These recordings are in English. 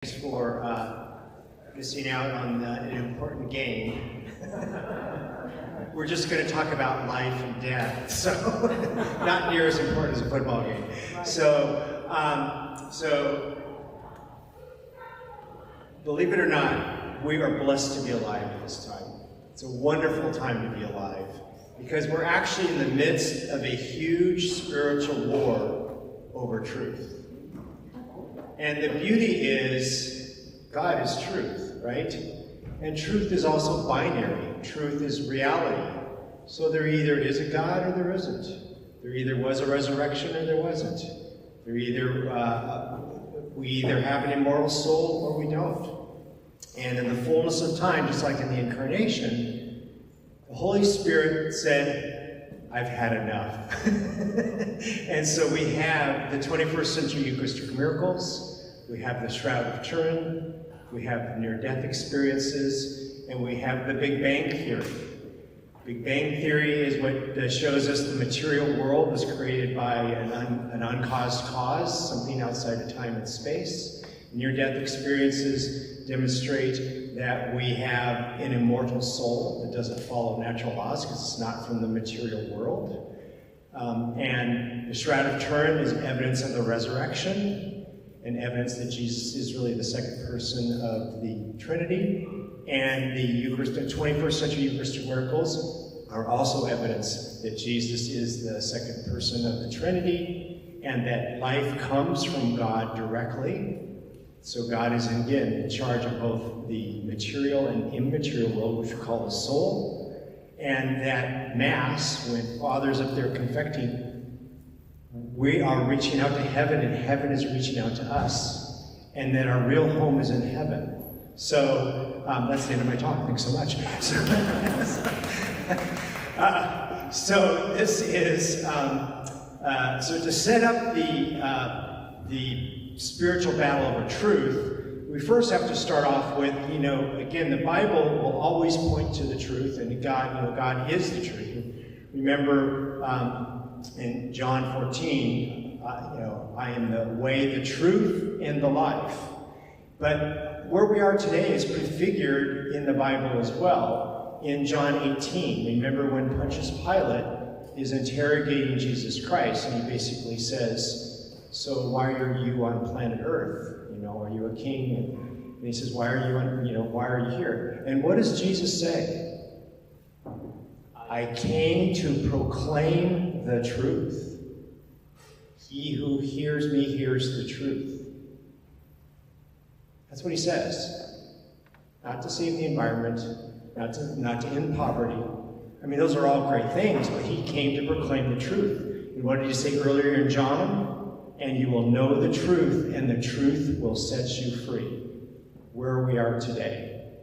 Thanks for missing out on an important game. We're just going to talk about life and death, so not near as important as a football game. So believe it or not, we are blessed to be alive at this time. It's a wonderful time to be alive because we're actually in the midst of a huge spiritual war over truth. And the beauty is, God is truth, right? And truth is also binary. Truth is reality. So there either is a God or there isn't. There either was a resurrection or there wasn't. There we either have an immortal soul or we don't. And in the fullness of time, just like in the incarnation, the Holy Spirit said, I've had enough. And so we have the 21st century Eucharistic miracles, we have the Shroud of Turin, we have near-death experiences, and we have the Big Bang Theory. Big Bang Theory is what shows us the material world was created by an uncaused cause, something outside of time and space. Near-death experiences demonstrate that we have an immortal soul that doesn't follow natural laws because it's not from the material world. And the Shroud of Turin is evidence of the resurrection and evidence that Jesus is really the second person of the Trinity. And the 21st century Eucharistic miracles are also evidence that Jesus is the second person of the Trinity and that life comes from God directly. So God is, again, in charge of both the material and immaterial world, which we call the soul. And that Mass, when Father's up there confecting, we are reaching out to heaven and heaven is reaching out to us. And that our real home is in heaven. So that's the end of my talk. Thanks so much. So this is, so to set up the spiritual battle over truth, we first have to start off with, again, the Bible will always point to the truth, and God, God is the truth. Remember in John 14, I am the way, the truth, and the life. But where we are today is prefigured in the Bible as well. In John 18, remember when Pontius Pilate is interrogating Jesus Christ, and he basically says, so why are you on planet Earth? Are you a king? And he says, why are you here? And what does Jesus say? I came to proclaim the truth. He who hears me hears the truth. That's what he says. Not to save the environment, not to end poverty. I mean, those are all great things, but he came to proclaim the truth. And what did he say earlier in John? And you will know the truth, and the truth will set you free. Where we are today,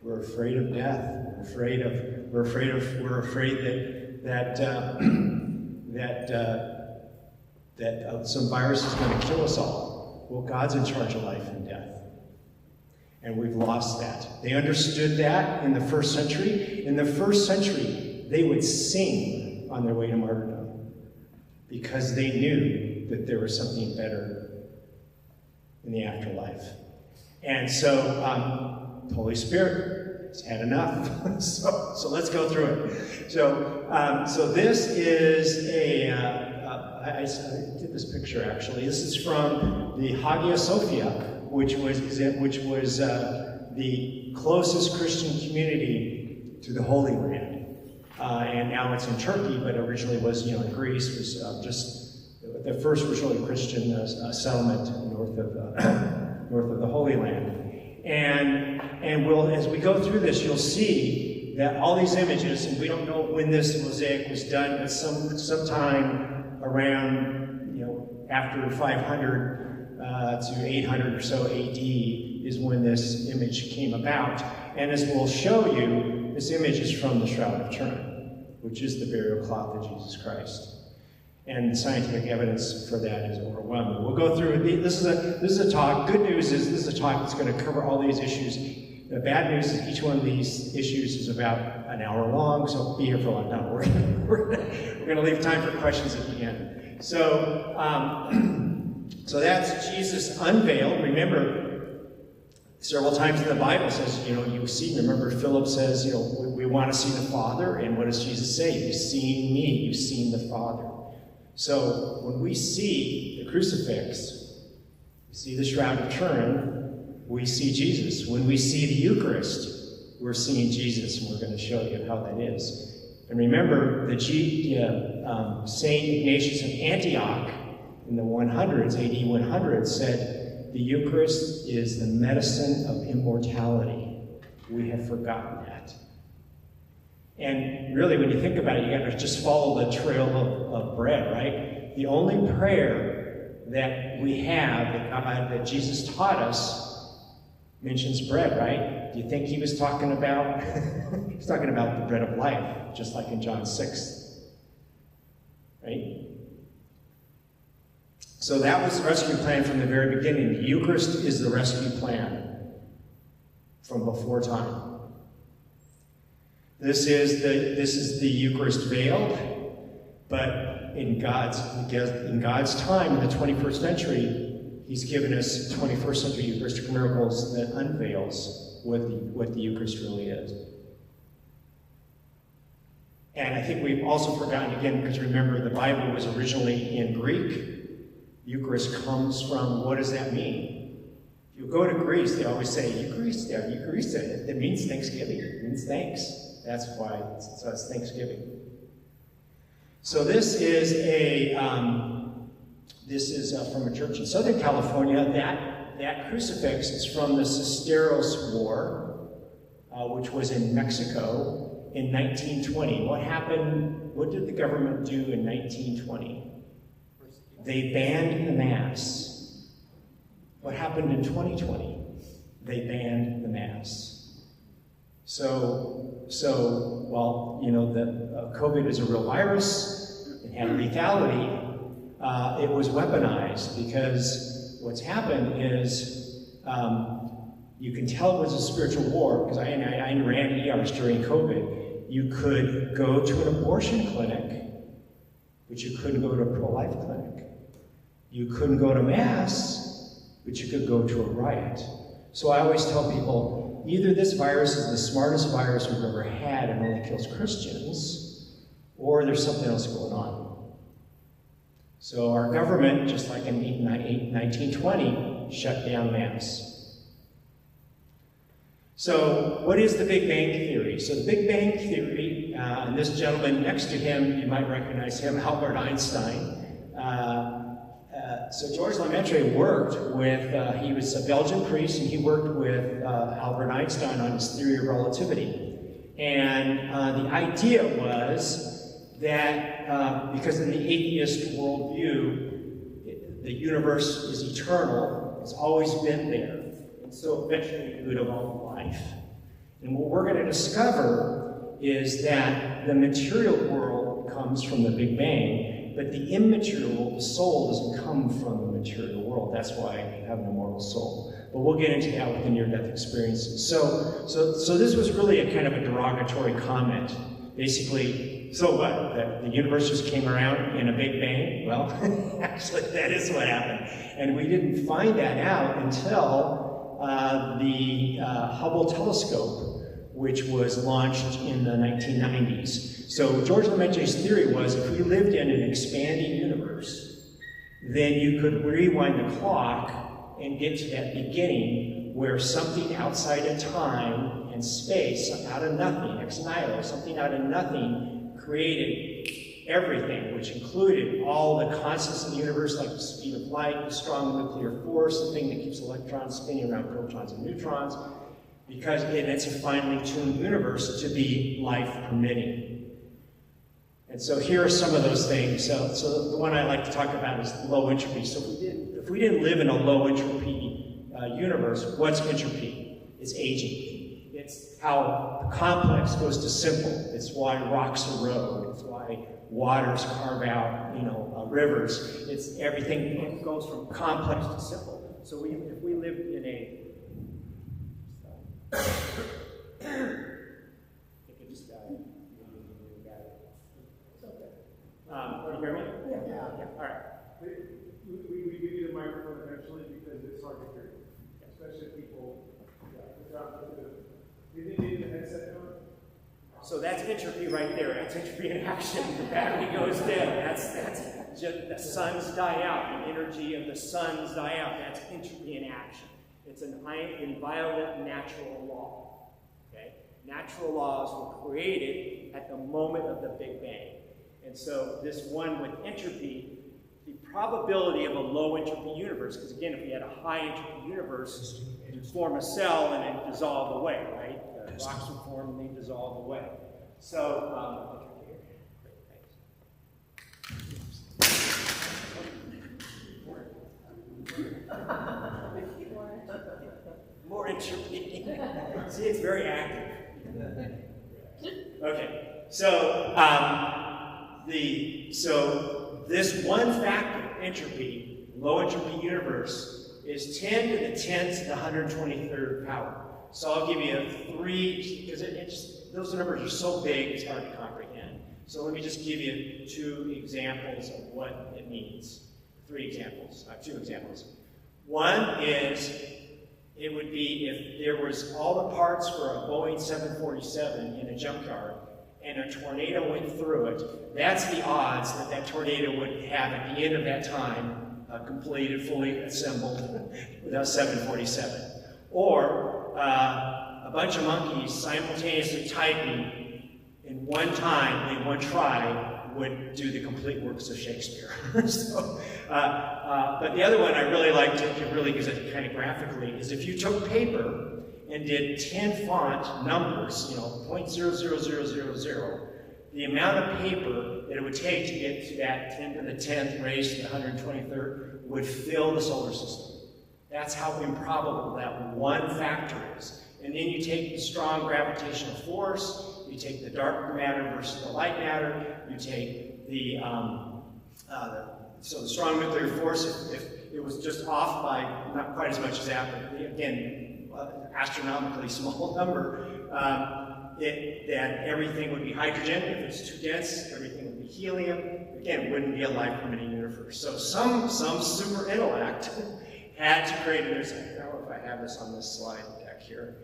we're afraid of death. We're afraid that some virus is going to kill us all. Well, God's in charge of life and death. And we've lost that. They understood that in the first century. In the first century, they would sing on their way to martyrdom because they knew that there was something better in the afterlife. And so, the Holy Spirit has had enough. so let's go through it. So this is I did this picture actually. This is from the Hagia Sophia, which was the closest Christian community to the Holy Land, and now it's in Turkey, but originally was in Greece. Was just the first really Christian settlement north of the Holy Land. And we'll, as we go through this, you'll see that all these images, and we don't know when this mosaic was done, but sometime around after 500 to 800 or so AD is when this image came about. And as we'll show you, this image is from the Shroud of Turin, which is the burial cloth of Jesus Christ. And the scientific evidence for that is overwhelming. We'll go through, this is a talk. Good news is this is a talk that's going to cover all these issues. The bad news is each one of these issues is about an hour long, so be here for a long time. We're going to leave time for questions at the end. So that's Jesus unveiled. Remember, Several times in the Bible says, you see, remember Philip says, we want to see the Father, and what does Jesus say? You've seen me, you've seen the Father. So when we see the crucifix, we see the Shroud of Turin, we see Jesus. When we see the Eucharist, we're seeing Jesus, and we're going to show you how that is. And remember, St. Ignatius of Antioch in the 100s, AD 100, said, the Eucharist is the medicine of immortality. We have forgotten that. And really, when you think about it, you got to just follow the trail of bread, right? The only prayer that we have that Jesus taught us mentions bread, right? Do you think he was talking about? He's talking about the bread of life, just like in John 6, right? So that was the rescue plan from the very beginning. The Eucharist is the rescue plan from before time. This is the Eucharist veiled, but in God's time, in the 21st century, he's given us 21st century Eucharistic miracles that unveils what the Eucharist really is. And I think we've also forgotten, again, because remember, the Bible was originally in Greek. Eucharist comes from, what does that mean? If you go to Greece, they always say, Eucharist, it means Thanksgiving. It means thanks. That's why it's Thanksgiving. So this is from a church in Southern California. That crucifix is from the Cisteros War, which was in Mexico in 1920. What happened? What did the government do in 1920? They banned the Mass. What happened in 2020? They banned the Mass. So while COVID is a real virus, it had lethality, it was weaponized, because what's happened is you can tell it was a spiritual war, because I ran ERs during COVID. You could go to an abortion clinic, but you couldn't go to a pro-life clinic. You couldn't go to Mass, but you could go to a riot. So I always tell people, either this virus is the smartest virus we've ever had and only kills Christians, or there's something else going on. So our government, just like in 1920, shut down Mass. So what is the Big Bang Theory? So the Big Bang Theory, and this gentleman next to him, you might recognize him, Albert Einstein. So Georges Lemaitre worked with, he was a Belgian priest, and he worked with Albert Einstein on his theory of relativity. And the idea was that because in the atheist worldview, the universe is eternal, it's always been there, and so eventually it would evolve life. And what we're going to discover is that the material world comes from the Big Bang, but the immaterial, the soul, doesn't come from the material world. That's why you have an immortal soul. But we'll get into that with the near-death experiences. So this was really a kind of a derogatory comment. Basically, so what? The universe just came around in a Big Bang? Well, actually, that is what happened. And we didn't find that out until the Hubble telescope, which was launched in the 1990s. So Georges Lemaitre's theory was, if we lived in an expanding universe, then you could rewind the clock and get to that beginning where something outside of time and space, out of nothing, ex nihilo, something out of nothing, created everything, which included all the constants of the universe, like the speed of light, the strong nuclear force, the thing that keeps electrons spinning around protons and neutrons, because it's a finely tuned universe to be life permitting. And so here are some of those things. So the one I like to talk about is low entropy. So if we didn't live in a low entropy universe, what's entropy? It's aging. It's how the complex goes to simple. It's why rocks erode. It's why waters carve out, rivers. It's everything. It goes from complex to simple. So if we lived in a I think it just died. Can you hear me? Yeah. All right. We give you the microphone eventually because it's hard to hear you, especially if people So that's entropy right there. That's entropy in action. The battery goes dead. That's just the suns die out. The energy of the suns die out. That's entropy in action. It's an inviolate natural law. Okay? Natural laws were created at the moment of the Big Bang. And so this one with entropy, the probability of a low entropy universe, because again, if we had a high entropy universe, you'd form a cell and it dissolve away, right? Rocks would form and they dissolve away. So, more entropy. See, it's very active. Okay, so this one factor, entropy, low entropy universe, is 10 to the 10th to the 123rd power. So I'll give you three, because those numbers are so big, it's hard to comprehend. So let me just give you two examples of what it means. Two examples. One is, it would be if there was all the parts for a Boeing 747 in a junkyard, and a tornado went through it, that's the odds that that tornado would have at the end of that time completed, fully assembled with a 747. Or a bunch of monkeys simultaneously typing in one time, in one try, would do the complete works of Shakespeare. But the other one I really like to really use it kind of graphically is if you took paper and did 10 font numbers, 0.00000, the amount of paper that it would take to get to that 10 to the 10th raised to the 123rd would fill the solar system. That's how improbable that one factor is. And then you take the strong gravitational force, you take the dark matter versus the light matter, you take the strong nuclear force, if it was just off by not quite as much as that, but again, astronomically small number, that everything would be hydrogen. If it's too dense, everything would be helium. Again, it wouldn't be a life-permitting universe. So some super intellect had to create this. I don't know if I have this on this slide deck here.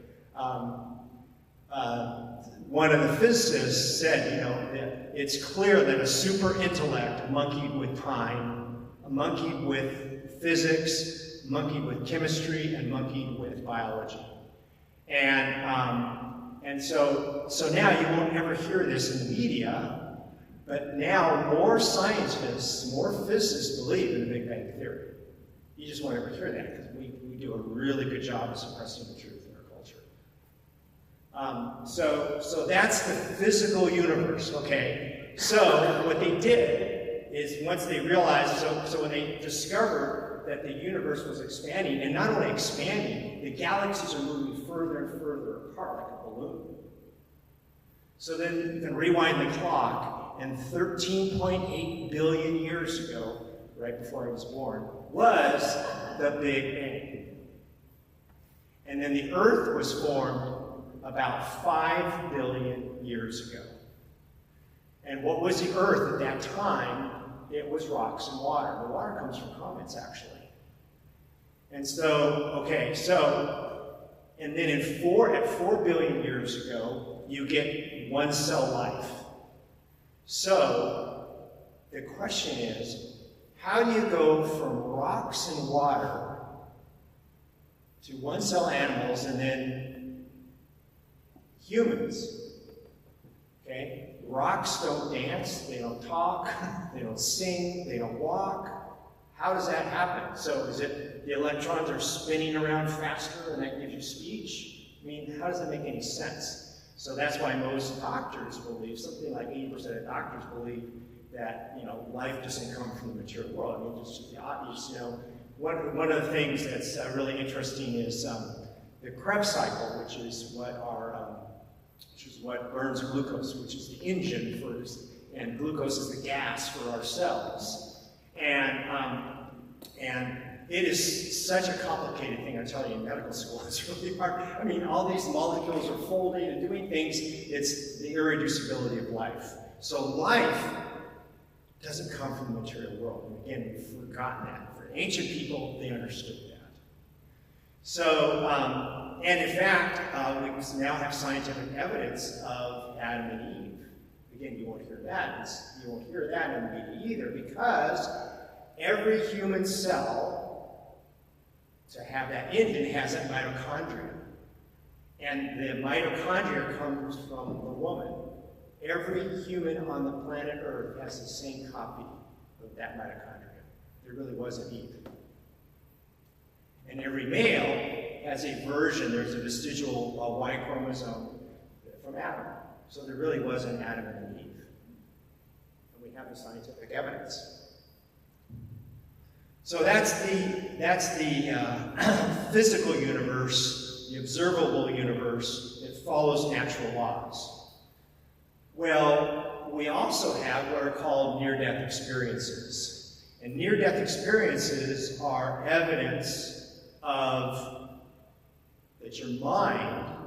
One of the physicists said, that it's clear that a super intellect monkeyed with time, monkeyed with physics, monkeyed with chemistry, and monkeyed with biology. And so now you won't ever hear this in the media, but now more scientists, more physicists believe in the Big Bang Theory. You just won't ever hear that because we do a really good job of suppressing the truth in our culture. So that's the physical universe, okay? So what they did is once they realized, so when they discovered that the universe was expanding, and not only expanding, the galaxies are moving further and further apart like a balloon. So then you can rewind the clock, and 13.8 billion years ago, right before I was born, was the Big Bang. And then the Earth was formed about 5 billion years ago. And what was the Earth at that time? It was rocks and water. The water comes from comets, actually. And so, and then at 4 billion years ago, you get one cell life. So, the question is, how do you go from rocks and water to one cell animals and then humans? Okay? Rocks don't dance, they don't talk, they don't sing, they don't walk. How does that happen? So is it the electrons are spinning around faster and that gives you speech? I mean, how does that make any sense? So that's why most doctors believe, something like 80% of doctors believe that, life doesn't come from the material world. I mean, it's just the obvious, One of the things that's really interesting is the Krebs cycle, which is what burns glucose, which is the engine for this, and glucose is the gas for our cells. And it is such a complicated thing, I tell you, in medical school. It's really hard. I mean, all these molecules are folding and doing things. It's the irreducibility of life. So life doesn't come from the material world. And again, we've forgotten that. For ancient people, they understood that. So And in fact, we now have scientific evidence of Adam and Eve. Again, you won't hear that. You won't hear that in the media either, because every human cell, to have that engine, has that mitochondria. And the mitochondria comes from the woman. Every human on the planet Earth has the same copy of that mitochondria. There really wasn't Eve. And every male has a version, there's a vestigial Y chromosome from Adam. So there really was an Adam and an Eve. And we have the scientific evidence. So that's the physical universe, the observable universe that follows natural laws. Well, we also have what are called near-death experiences. And near-death experiences are evidence of that your mind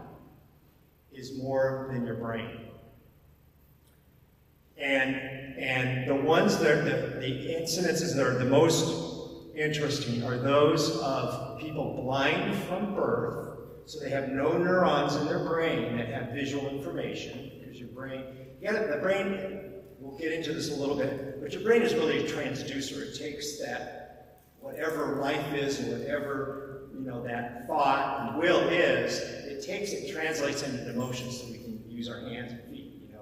is more than your brain. And the ones that the incidences that are the most interesting are those of people blind from birth, so they have no neurons in their brain that have visual information, because your brain, the brain, we'll get into this a little bit, but your brain is really a transducer. It takes that, whatever life is and whatever, that thought and will is, it takes it, translates into emotions so we can use our hands and feet,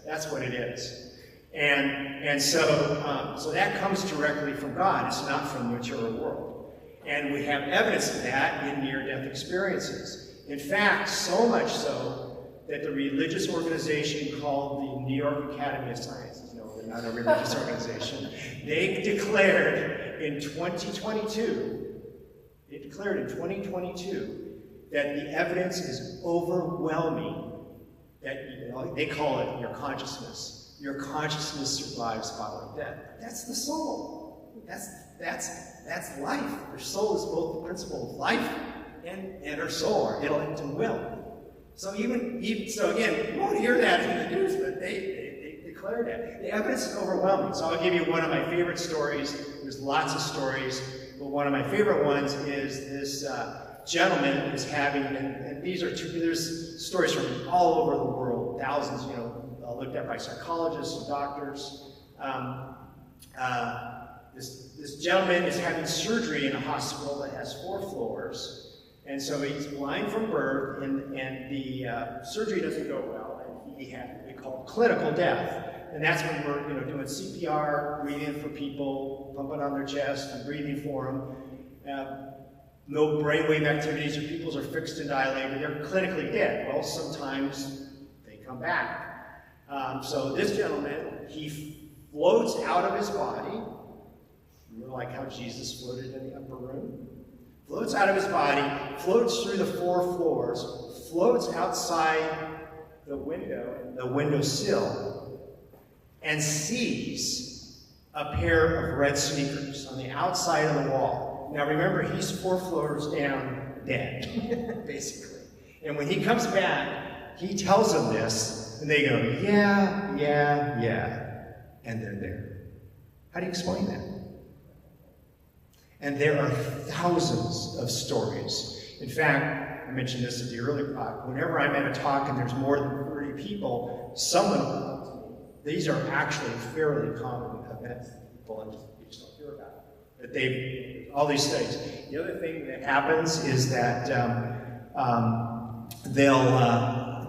That's what it is. And so that comes directly from God. It's not from the material world. And we have evidence of that in near-death experiences. In fact, so much so that the religious organization called the New York Academy of Sciences, no, they're not a religious organization, they declared in 2022 that the evidence is overwhelming that they call it your consciousness. Your consciousness survives bodily death. That's the soul. That's life. Our soul is both the principle of life and our soul, our intellect and will. So again, you won't hear that in the news, but they declare that. The evidence is overwhelming. So I'll give you one of my favorite stories. There's lots of stories, but one of my favorite ones is this gentleman is having, and there's stories from all over the world, thousands, looked at by psychologists and doctors. This gentleman is having surgery in a hospital that has 4 floors, and so he's blind from birth, and the surgery doesn't go well, and he had what we call clinical death. And that's when we're doing CPR, breathing for people, pumping on their chest and breathing for them. No brainwave activities, or people's are fixed and dilated. They're clinically dead. Well, sometimes they come back. So this gentleman, he floats out of his body, like how Jesus floated in the upper room. Floats out of his body, floats through the 4 floors, floats outside the windowsill, and sees a pair of red sneakers on the outside of the wall. Now remember, he's 4 floors down, dead, basically. And when he comes back, he tells them this, and they go, yeah, and they're there. How do you explain that? And there are thousands of stories. In fact, I mentioned this at the earlier talk, whenever I'm at a talk and there's more than 30 people, someone will tell me, these are actually fairly common events. People just don't hear about it. That all these studies. The other thing that happens is that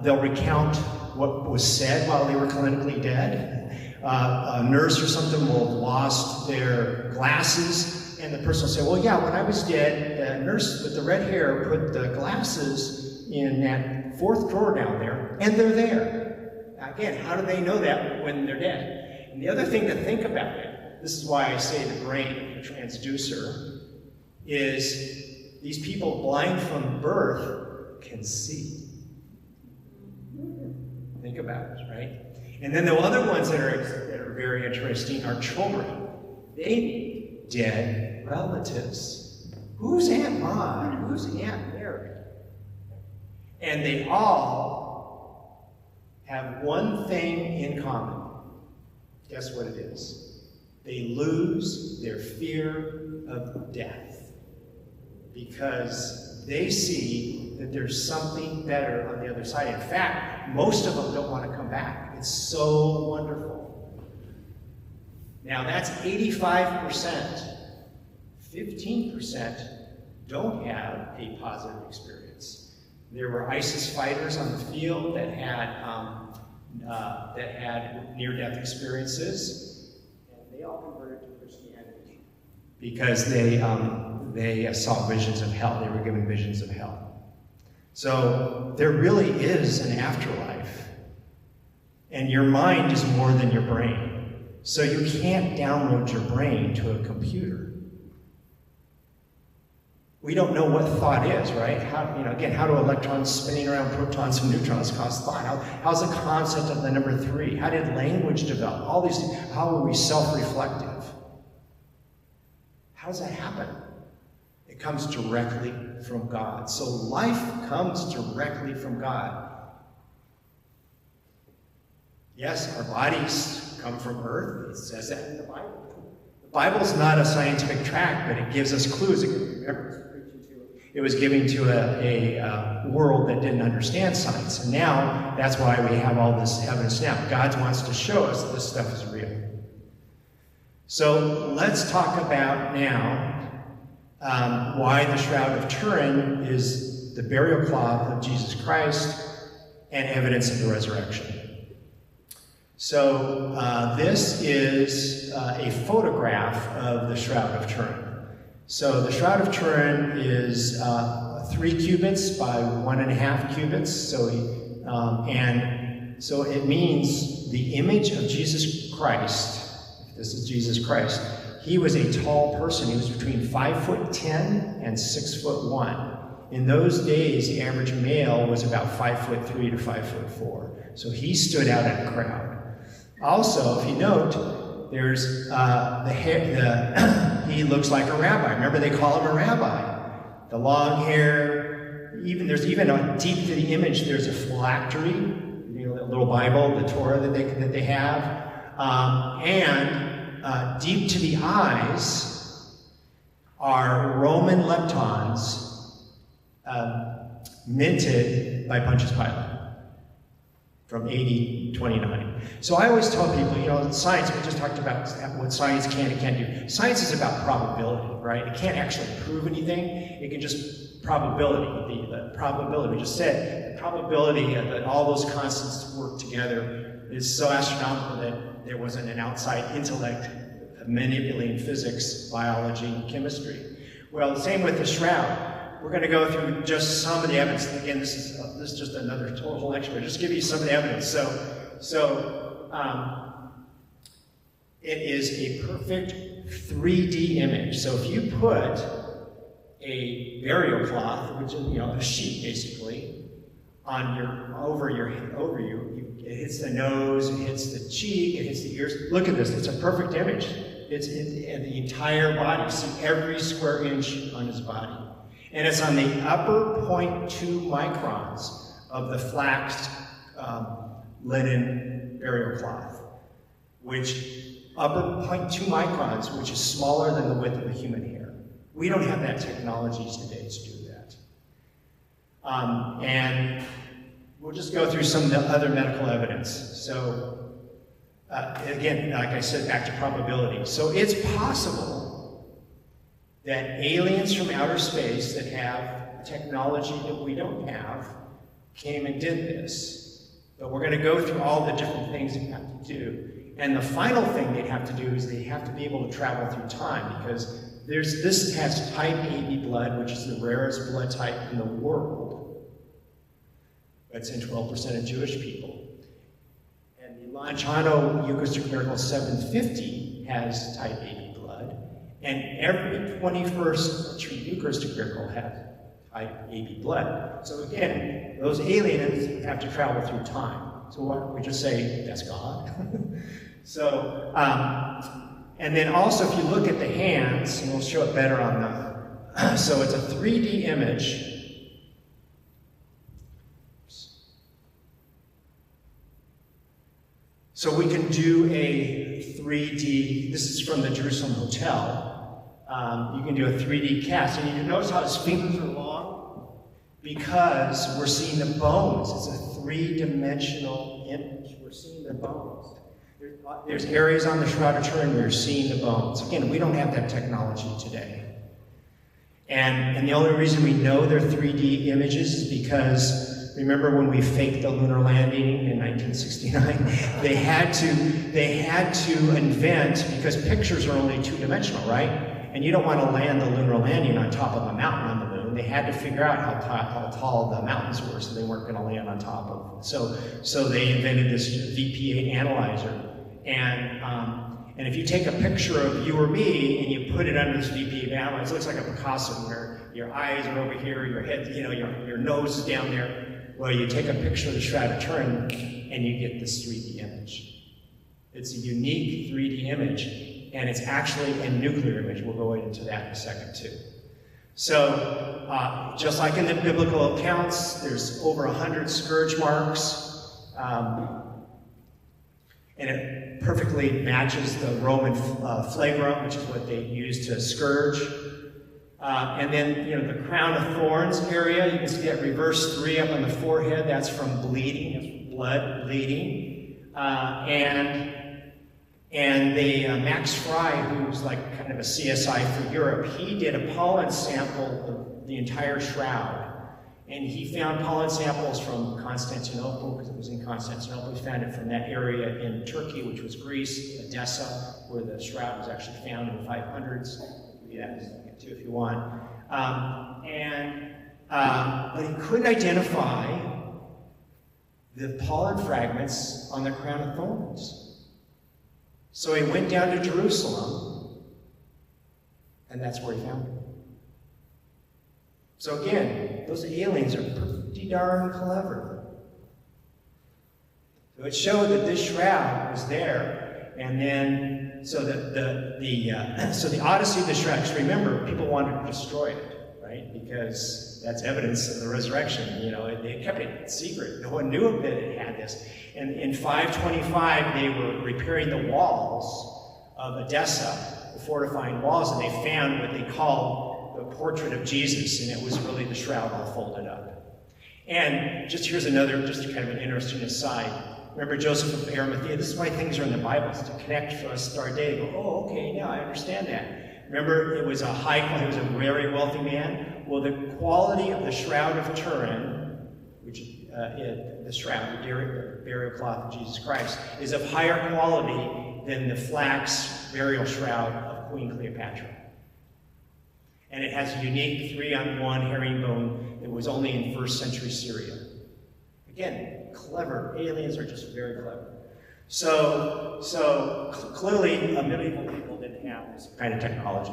they'll recount what was said while they were clinically dead. A nurse or something will have lost their glasses, and the person will say, well, yeah, when I was dead, the nurse with the red hair put the glasses in that 4th drawer down there, and they're there. Again, how do they know that when they're dead? And the other thing to think about it, this is why I say the brain, the transducer, is these people blind from birth can see. Think about it, right? And then the other ones that are very interesting are children. They need dead relatives. Who's Aunt Maud? Who's Aunt Mary? And they all have one thing in common. Guess what it is? They lose their fear of death because they see that there's something better on the other side. In fact, most of them don't want to come back. It's so wonderful. Now that's 85%. 15% don't have a positive experience. There were ISIS fighters on the field that had near-death experiences, and they all converted to Christianity because they saw visions of hell. They were given visions of hell. So there really is an afterlife, and your mind is more than your brain. So you can't download your brain to a computer. We don't know what thought is, right? How do electrons spinning around protons and neutrons cause thought? How's the concept of the number 3? How did language develop? All these things. How are we self-reflective? How does that happen? It comes directly from God. So life comes directly from God. Yes, our bodies come from earth. It says that in the Bible. The Bible's not a scientific tract, but it gives us clues. It was given to a world that didn't understand science. And now, that's why we have all this evidence now. God wants to show us that this stuff is real. So let's talk about now why the Shroud of Turin is the burial cloth of Jesus Christ and evidence of the resurrection. So this is a photograph of the Shroud of Turin. So the Shroud of Turin is 3 cubits by 1.5 cubits. So it means the image of Jesus Christ. If this is Jesus Christ. He was a tall person. He was between 5'10" and 6'1". In those days, the average male was about 5'3" to 5'4". So he stood out in a crowd. Also, if you note, there's he looks like a rabbi. Remember, they call him a rabbi. The long hair, there's even deep to the image, there's a phylactery, the little Bible, the Torah that they have, and deep to the eyes are Roman leptons minted by Pontius Pilate from AD 29. So I always tell people, science, we just talked about what science can and can't do. Science is about probability, right? It can't actually prove anything. It can just probability. The probability, we just said, the probability that all those constants work together is so astronomical that there wasn't an outside intellect manipulating physics, biology, and chemistry. Well, the same with the shroud. We're going to go through just some of the evidence. Again, this is just another whole lecture. Just give you some of the evidence. It is a perfect 3D image. So if you put a burial cloth, which is a sheet basically, over you, it hits the nose, it hits the cheek, it hits the ears. Look at this. It's a perfect image. It's in the entire body. You see every square inch on his body. And it's on the upper 0.2 microns of the flaxed linen burial cloth, which upper 0.2 microns, which is smaller than the width of a human hair. We don't have that technology today to do that. And we'll just go through some of the other medical evidence. So again, like I said, back to probability. So it's possible that aliens from outer space that have technology that we don't have came and did this. But we're going to go through all the different things they have to do. And the final thing they'd have to do is they have to be able to travel through time, because this has type AB blood, which is the rarest blood type in the world. That's in 12% of Jewish people. And the Lanciano Eucharistic Miracle 750 has type AB blood. And every 21st century Eucharistic miracle has type AB blood. So again, those aliens have to travel through time. So what we just say, that's God. So, and then also if you look at the hands, and we'll show it better on the, so it's a 3D image. So we can do a 3D, this is from the Jerusalem Hotel. You can do a 3D cast, and you notice how his fingers are long? because we're seeing the bones. It's a three-dimensional image. We're seeing the bones. There's areas on the Shroud of Turin where you're seeing the bones. Again, we don't have that technology today. And the only reason we know they're 3D images is because, remember when we faked the lunar landing in 1969? They had to invent, because pictures are only two-dimensional, right? And you don't want to land the lunar landing on top of a mountain on the moon. They had to figure out how tall the mountains were, so they weren't going to land on top of them. So they invented this VP8 analyzer. And if you take a picture of you or me and you put it under this VP8 analyzer, it looks like a Picasso where your eyes are over here, your head, your nose is down there. Well, you take a picture of the Shroud of Turin and you get this 3D image. It's a unique 3D image, and it's actually a nuclear image. We'll go into that in a second too. So, just like in the biblical accounts, there's over 100 scourge marks, and it perfectly matches the Roman flagrum, which is what they used to scourge. And then, the crown of thorns area, you can see that reverse 3 up on the forehead. That's from bleeding, that's blood bleeding. And the Max Fry, who was like kind of a CSI for Europe, he did a pollen sample of the entire shroud. And he found pollen samples from Constantinople, because it was in Constantinople. He found it from that area in Turkey, which was Greece, Edessa, where the shroud was actually found in the 500s. Yeah, too, if you want. But he couldn't identify the pollen fragments on the crown of thorns. So he went down to Jerusalem, and that's where he found it. So again, those aliens are pretty darn clever. So it showed that this shroud was there, and then so the odyssey of the shroud. Because remember, people wanted to destroy it, right? Because that's evidence of the resurrection. They kept it secret. No one knew that it had this. And in 525, they were repairing the walls of Edessa, the fortifying walls, and they found what they called the portrait of Jesus, and it was really the shroud all folded up. And here's another, just kind of an interesting aside. Remember Joseph of Arimathea? This is why things are in the Bible, to connect for us to our day. Go, oh, okay, now I understand that. Remember, it was he was a very wealthy man. Well, the quality of the Shroud of Turin, which the shroud, the burial cloth of Jesus Christ, is of higher quality than the flax burial shroud of Queen Cleopatra. And it has a unique 3-on-1 herringbone that was only in 1st century Syria. Again, clever. Aliens are just very clever. So clearly, medieval people didn't have this kind of technology.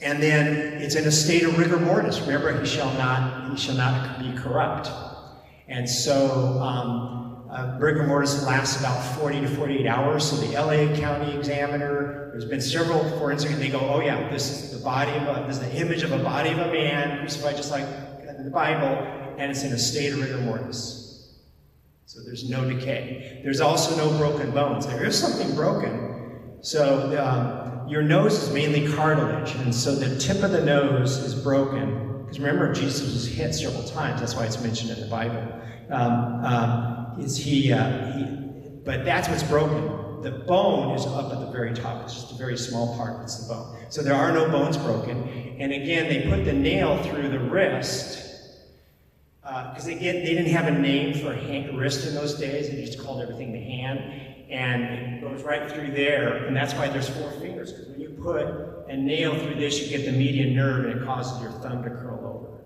And then it's in a state of rigor mortis. Remember, he shall not be corrupt. And so rigor mortis lasts about 40 to 48 hours. So the LA County Examiner, there's been several forensic, and they go, oh yeah, this is the image of a body of a man crucified just like in the Bible, and it's in a state of rigor mortis. So there's no decay. There's also no broken bones. There is something broken. So your nose is mainly cartilage, and so the tip of the nose is broken. Because remember, Jesus was hit several times. That's why it's mentioned in the Bible. But that's what's broken. The bone is up at the very top. It's just a very small part. It's the bone. So there are no bones broken. And again, they put the nail through the wrist. Because they didn't have a name for wrist in those days. They just called everything the hand. And it goes right through there. And that's why there's 4 fingers. Because when you put a nail through this, you get the median nerve, and it causes your thumb to curl over.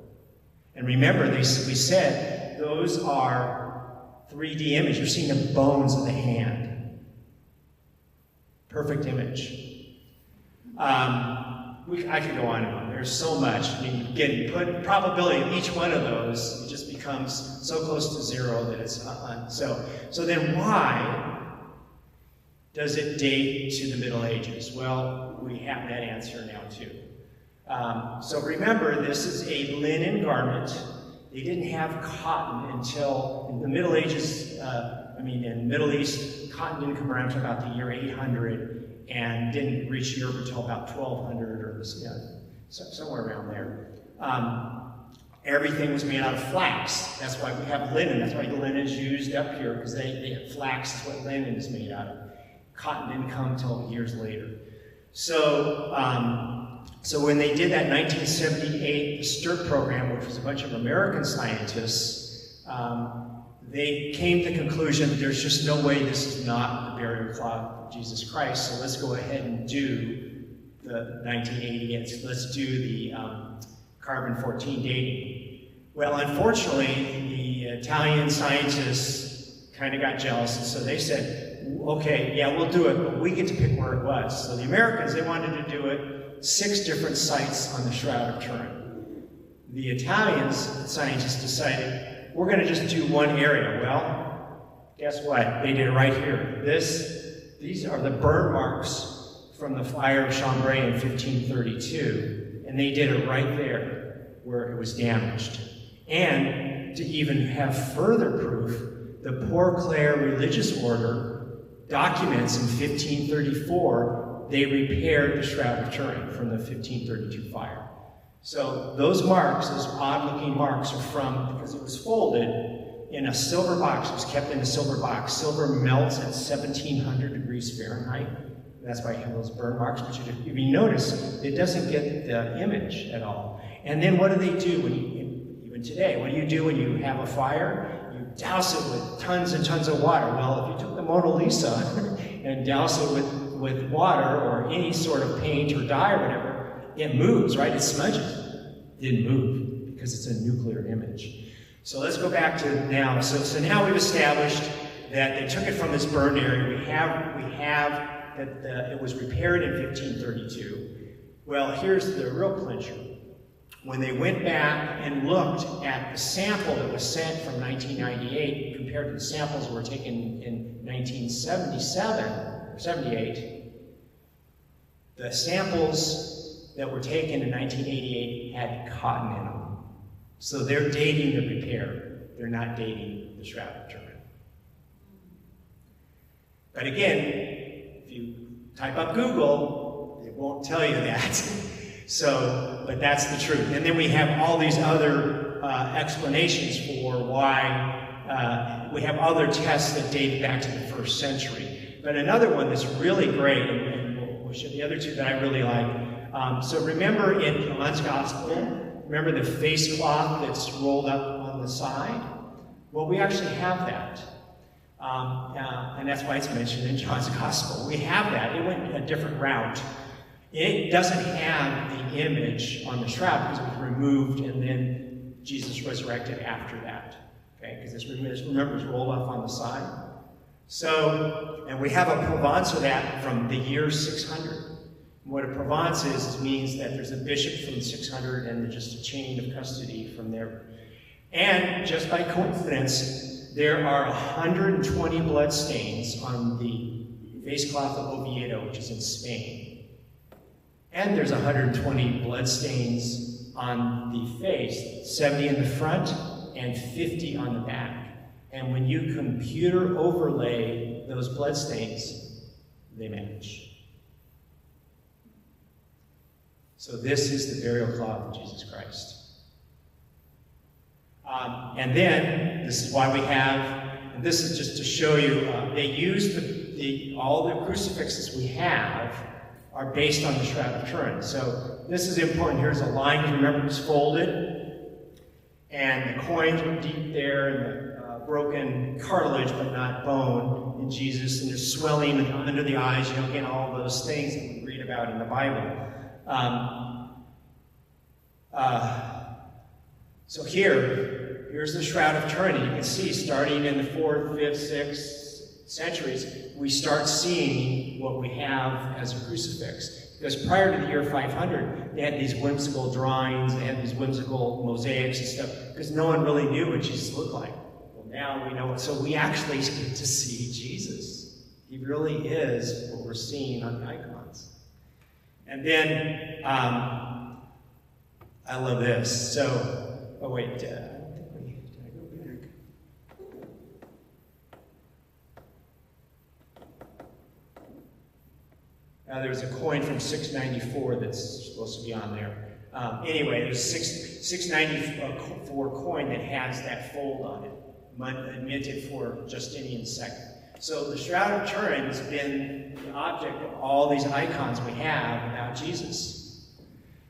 And remember, we said those are 3D images. You're seeing the bones of the hand. Perfect image. I could go on and on. There's so much. I mean, again, you put probability of each one of those, it just becomes so close to 0 that it's so then why does it date to the Middle Ages? Well, we have that answer now too. So remember, this is a linen garment. They didn't have cotton until in the Middle Ages. In the Middle East, cotton didn't come around until about the year 800 and didn't reach Europe until about 1200 or somewhere around there. everything was made out of flax. That's why we have linen. That's why the linen is used up here, because flax is what linen is made out of. Cotton didn't come until years later. So, so when they did that 1978 STIRT program, which was a bunch of American scientists, they came to the conclusion that there's just no way this is not the burial cloth of Jesus Christ, so let's go ahead and do the 1980, let's do the carbon-14 dating. Well, unfortunately, the Italian scientists kind of got jealous, and so they said, okay, yeah, we'll do it, but we get to pick where it was. So the Americans, they wanted to do it 6 different sites on the Shroud of Turin. The Italians, scientists, decided, we're going to just do one area. Well, guess what? They did it right here. These are the burn marks from the fire of Chambray in 1532, and they did it right there where it was damaged. And to even have further proof, the Poor Clare religious order documents in 1534 they repaired the Shroud of Turin from the 1532 fire. So those marks, those odd-looking marks, are from, because it was folded in a silver box. It was kept in a silver box. Silver melts at 1700 degrees Fahrenheit. That's why you have those burn marks. But if you notice, it doesn't get the image at all. And then what do they do when even today? What do you do when you have a fire? You douse it with tons and tons of water. Well, if you took the Mona Lisa and douse it with water or any sort of paint or dye or whatever, it moves, right? It smudges. It didn't move because it's a nuclear image. So let's go back to now. So now we've established that they took it from this burned area. We have that it was repaired in 1532. Well, here's the real clincher. When they went back and looked at the sample that was sent from 1998 compared to the samples that were taken in 1977 or 78, the samples that were taken in 1988 had cotton in them. So they're dating the repair. They're not dating the Shroud of Turin. But again, if you type up Google, it won't tell you that. So, but that's the truth. And then we have all these other explanations for why we have other tests that date back to the 1st century. But another one that's really great, and we'll show the other two that I really like. So remember in John's Gospel, remember the face cloth that's rolled up on the side? Well, we actually have that. And that's why it's mentioned in John's Gospel. We have that. It went a different route. It doesn't have the image on the shroud because it was removed and then Jesus resurrected after that. Okay, because this, remember, it's rolled off on the side. So, and we have a provenance of that from the year 600. What a provenance is means that there's a bishop from 600 and just a chain of custody from there. And just by coincidence, there are 120 blood stains on the face cloth of Oviedo, which is in Spain. And there's 120 blood stains on the face, 70 in the front and 50 on the back. And when you computer overlay those blood stains, they match. So this is the burial cloth of Jesus Christ. And then, this is why we have, and this is just to show you, they use all the crucifixes we have are based on the Shroud of Turin. So this is important. Here's a line, remember, it's folded, and the coins were deep there, and the broken cartilage but not bone in Jesus, and there's swelling under the eyes, you know, again, all those things that we read about in the Bible. So here's the Shroud of Turin, and you can see, starting in the 4th, 5th, 6th centuries, we start seeing what we have as a crucifix. Because prior to the year 500, they had these whimsical drawings, they had these whimsical mosaics and stuff, because no one really knew what Jesus looked like. Well, now we know it. So we actually get to see Jesus. He really is what we're seeing on the icons. And then, I love this. So, oh wait, did I go back? There's a coin from 694 that's supposed to be on there. Anyway, there's a 694 coin that has that fold on it, minted for Justinian II. So the Shroud of Turin has been the object of all these icons we have about Jesus.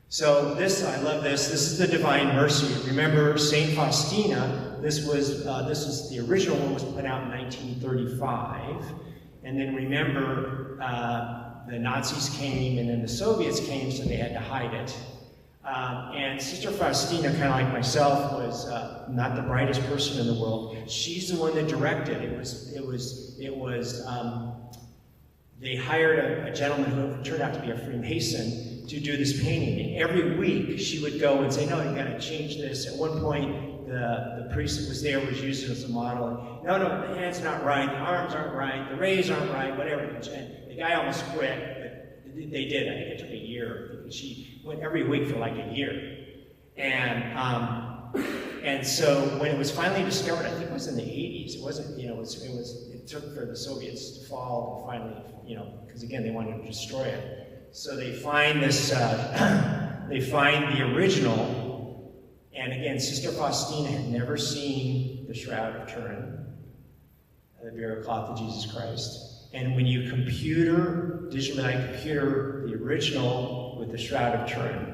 So this, I love this. This is the Divine Mercy. Remember Saint Faustina? This is the original one, was put out in 1935. And then remember, the Nazis came, and then the Soviets came, so they had to hide it. And Sister Faustina, kind of like myself, was not the brightest person in the world. She's the one that directed. They hired a gentleman who turned out to be a Freemason to do this painting. And every week she would go and say, no, you got to change this. At one point, the priest that was there was used as a model. No, the hand's not right, the arms aren't right, the rays aren't right, whatever. And the guy almost quit, but they did. I think it took a year. She went every week for like a year. And so when it was finally discovered, I think it was in the 80s, it wasn't, it took for the Soviets to fall and finally, because again, they wanted to destroy it. So they find this, they find the original, and again, Sister Faustina had never seen the Shroud of Turin, the burial cloth of Jesus Christ. And when you digitally computer the original with the Shroud of Turin,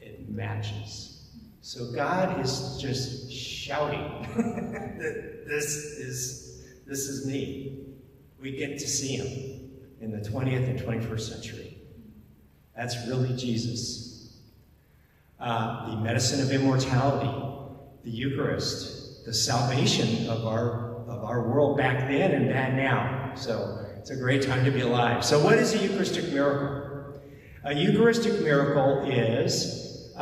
it matches. So God is just shouting, this is me. We get to see him in the 20th and 21st century. That's really Jesus. The medicine of immortality, the Eucharist, the salvation of our world back then and back now. So it's a great time to be alive. So what is a Eucharistic miracle? A Eucharistic miracle is,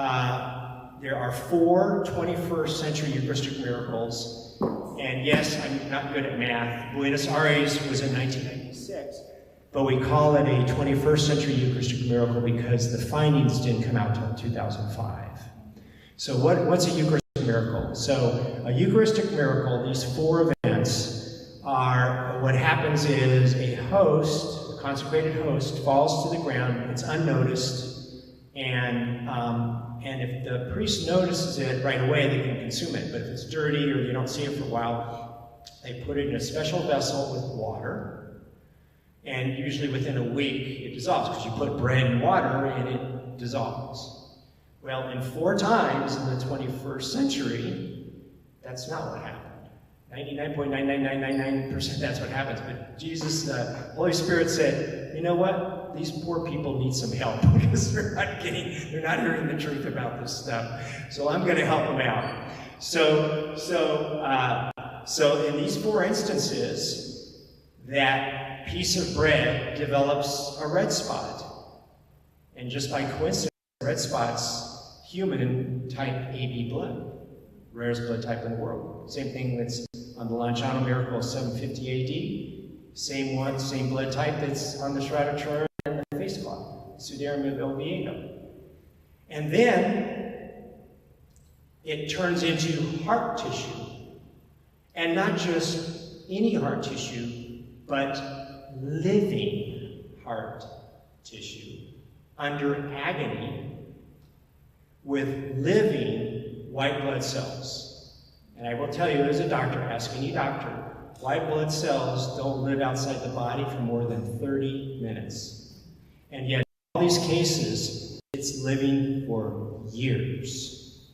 there are 4 21st century Eucharistic miracles. And yes, I'm not good at math. Buenos Aires was in 1996. But we call it a 21st century Eucharistic miracle because the findings didn't come out until 2005. So what's a Eucharistic miracle? So a Eucharistic miracle, these 4 events are, what happens is a consecrated host, falls to the ground, it's unnoticed, and if the priest notices it right away, they can consume it. But if it's dirty or you don't see it for a while, they put it in a special vessel with water. And usually within a week, it dissolves, because you put bread and water and it dissolves. Well, in 4 times in the 21st century, that's not what happened. 99.99999% that's what happens. But Jesus, the Holy Spirit said, you know what? These poor people need some help because they're not hearing the truth about this stuff. So I'm going to help them out. So in these 4 instances, that piece of bread develops a red spot. And just by coincidence, red spot's human type AB blood, rarest blood type in the world. Same thing that's on the Lanciano miracle of 750 AD. Same blood type that's on the Shroud of Turin and the face cloth, Sudarum of Oviedo. And then it turns into heart tissue. And not just any heart tissue, but living heart tissue under agony with living white blood cells. And I will tell you, as a doctor, ask any doctor, white blood cells don't live outside the body for more than 30 minutes. And yet, in all these cases, it's living for years.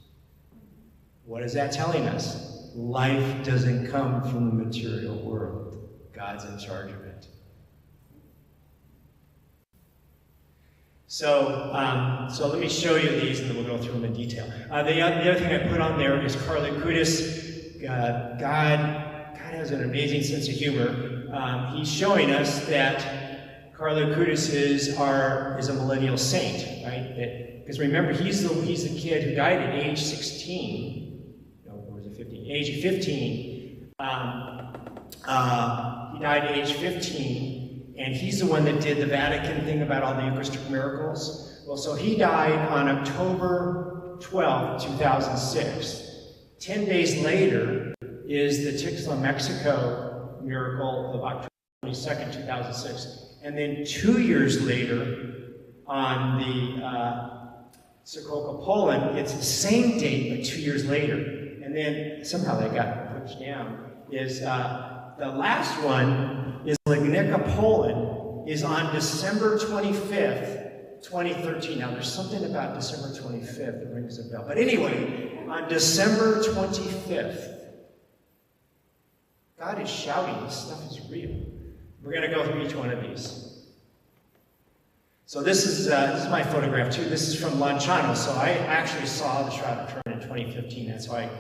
What is that telling us? Life doesn't come from the material world. God's in charge of it. So let me show you these, and then we'll go through them in detail. The other thing I put on there is Carlo Acutis. God has an amazing sense of humor. He's showing us that Carlo Acutis is a millennial saint, right? Because remember, he's the kid who died at age 16. No, or was it 15? Age 15. He died at age 15. And he's the one that did the Vatican thing about all the Eucharistic miracles. Well, so he died on October 12, 2006. 10 days later is the Tixla, Mexico miracle of October 22nd, 2006. And then 2 years later, on Sokoka, Poland, it's the same date, but 2 years later. And then somehow they got pushed down. Is the last one is Legnica, Poland, is on December 25th, 2013. Now, there's something about December 25th that rings a bell. But anyway, on December 25th, God is shouting, this stuff is real. We're going to go through each one of these. So this is my photograph too. This is from Lanciano. So I actually saw the Shroud of Turin in 2015. That's how I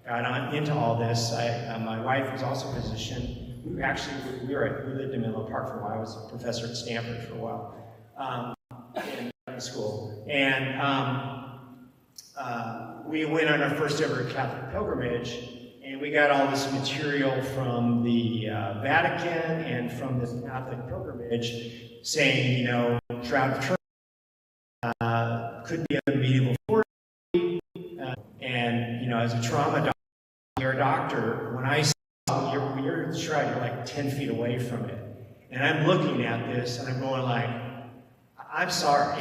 got on into all this. My wife was also a physician. We lived in Menlo Park for a while. I was a professor at Stanford for a while in school. And we went on our first ever Catholic pilgrimage. And we got all this material from the Vatican and from this Catholic pilgrimage saying, you know, Shroud of Turin could be a medieval forgery. And, you know, as a trauma doctor, you're a doctor, when I saw your shroud, you're like 10 feet away from it. And I'm looking at this and I'm going like, I'm sorry.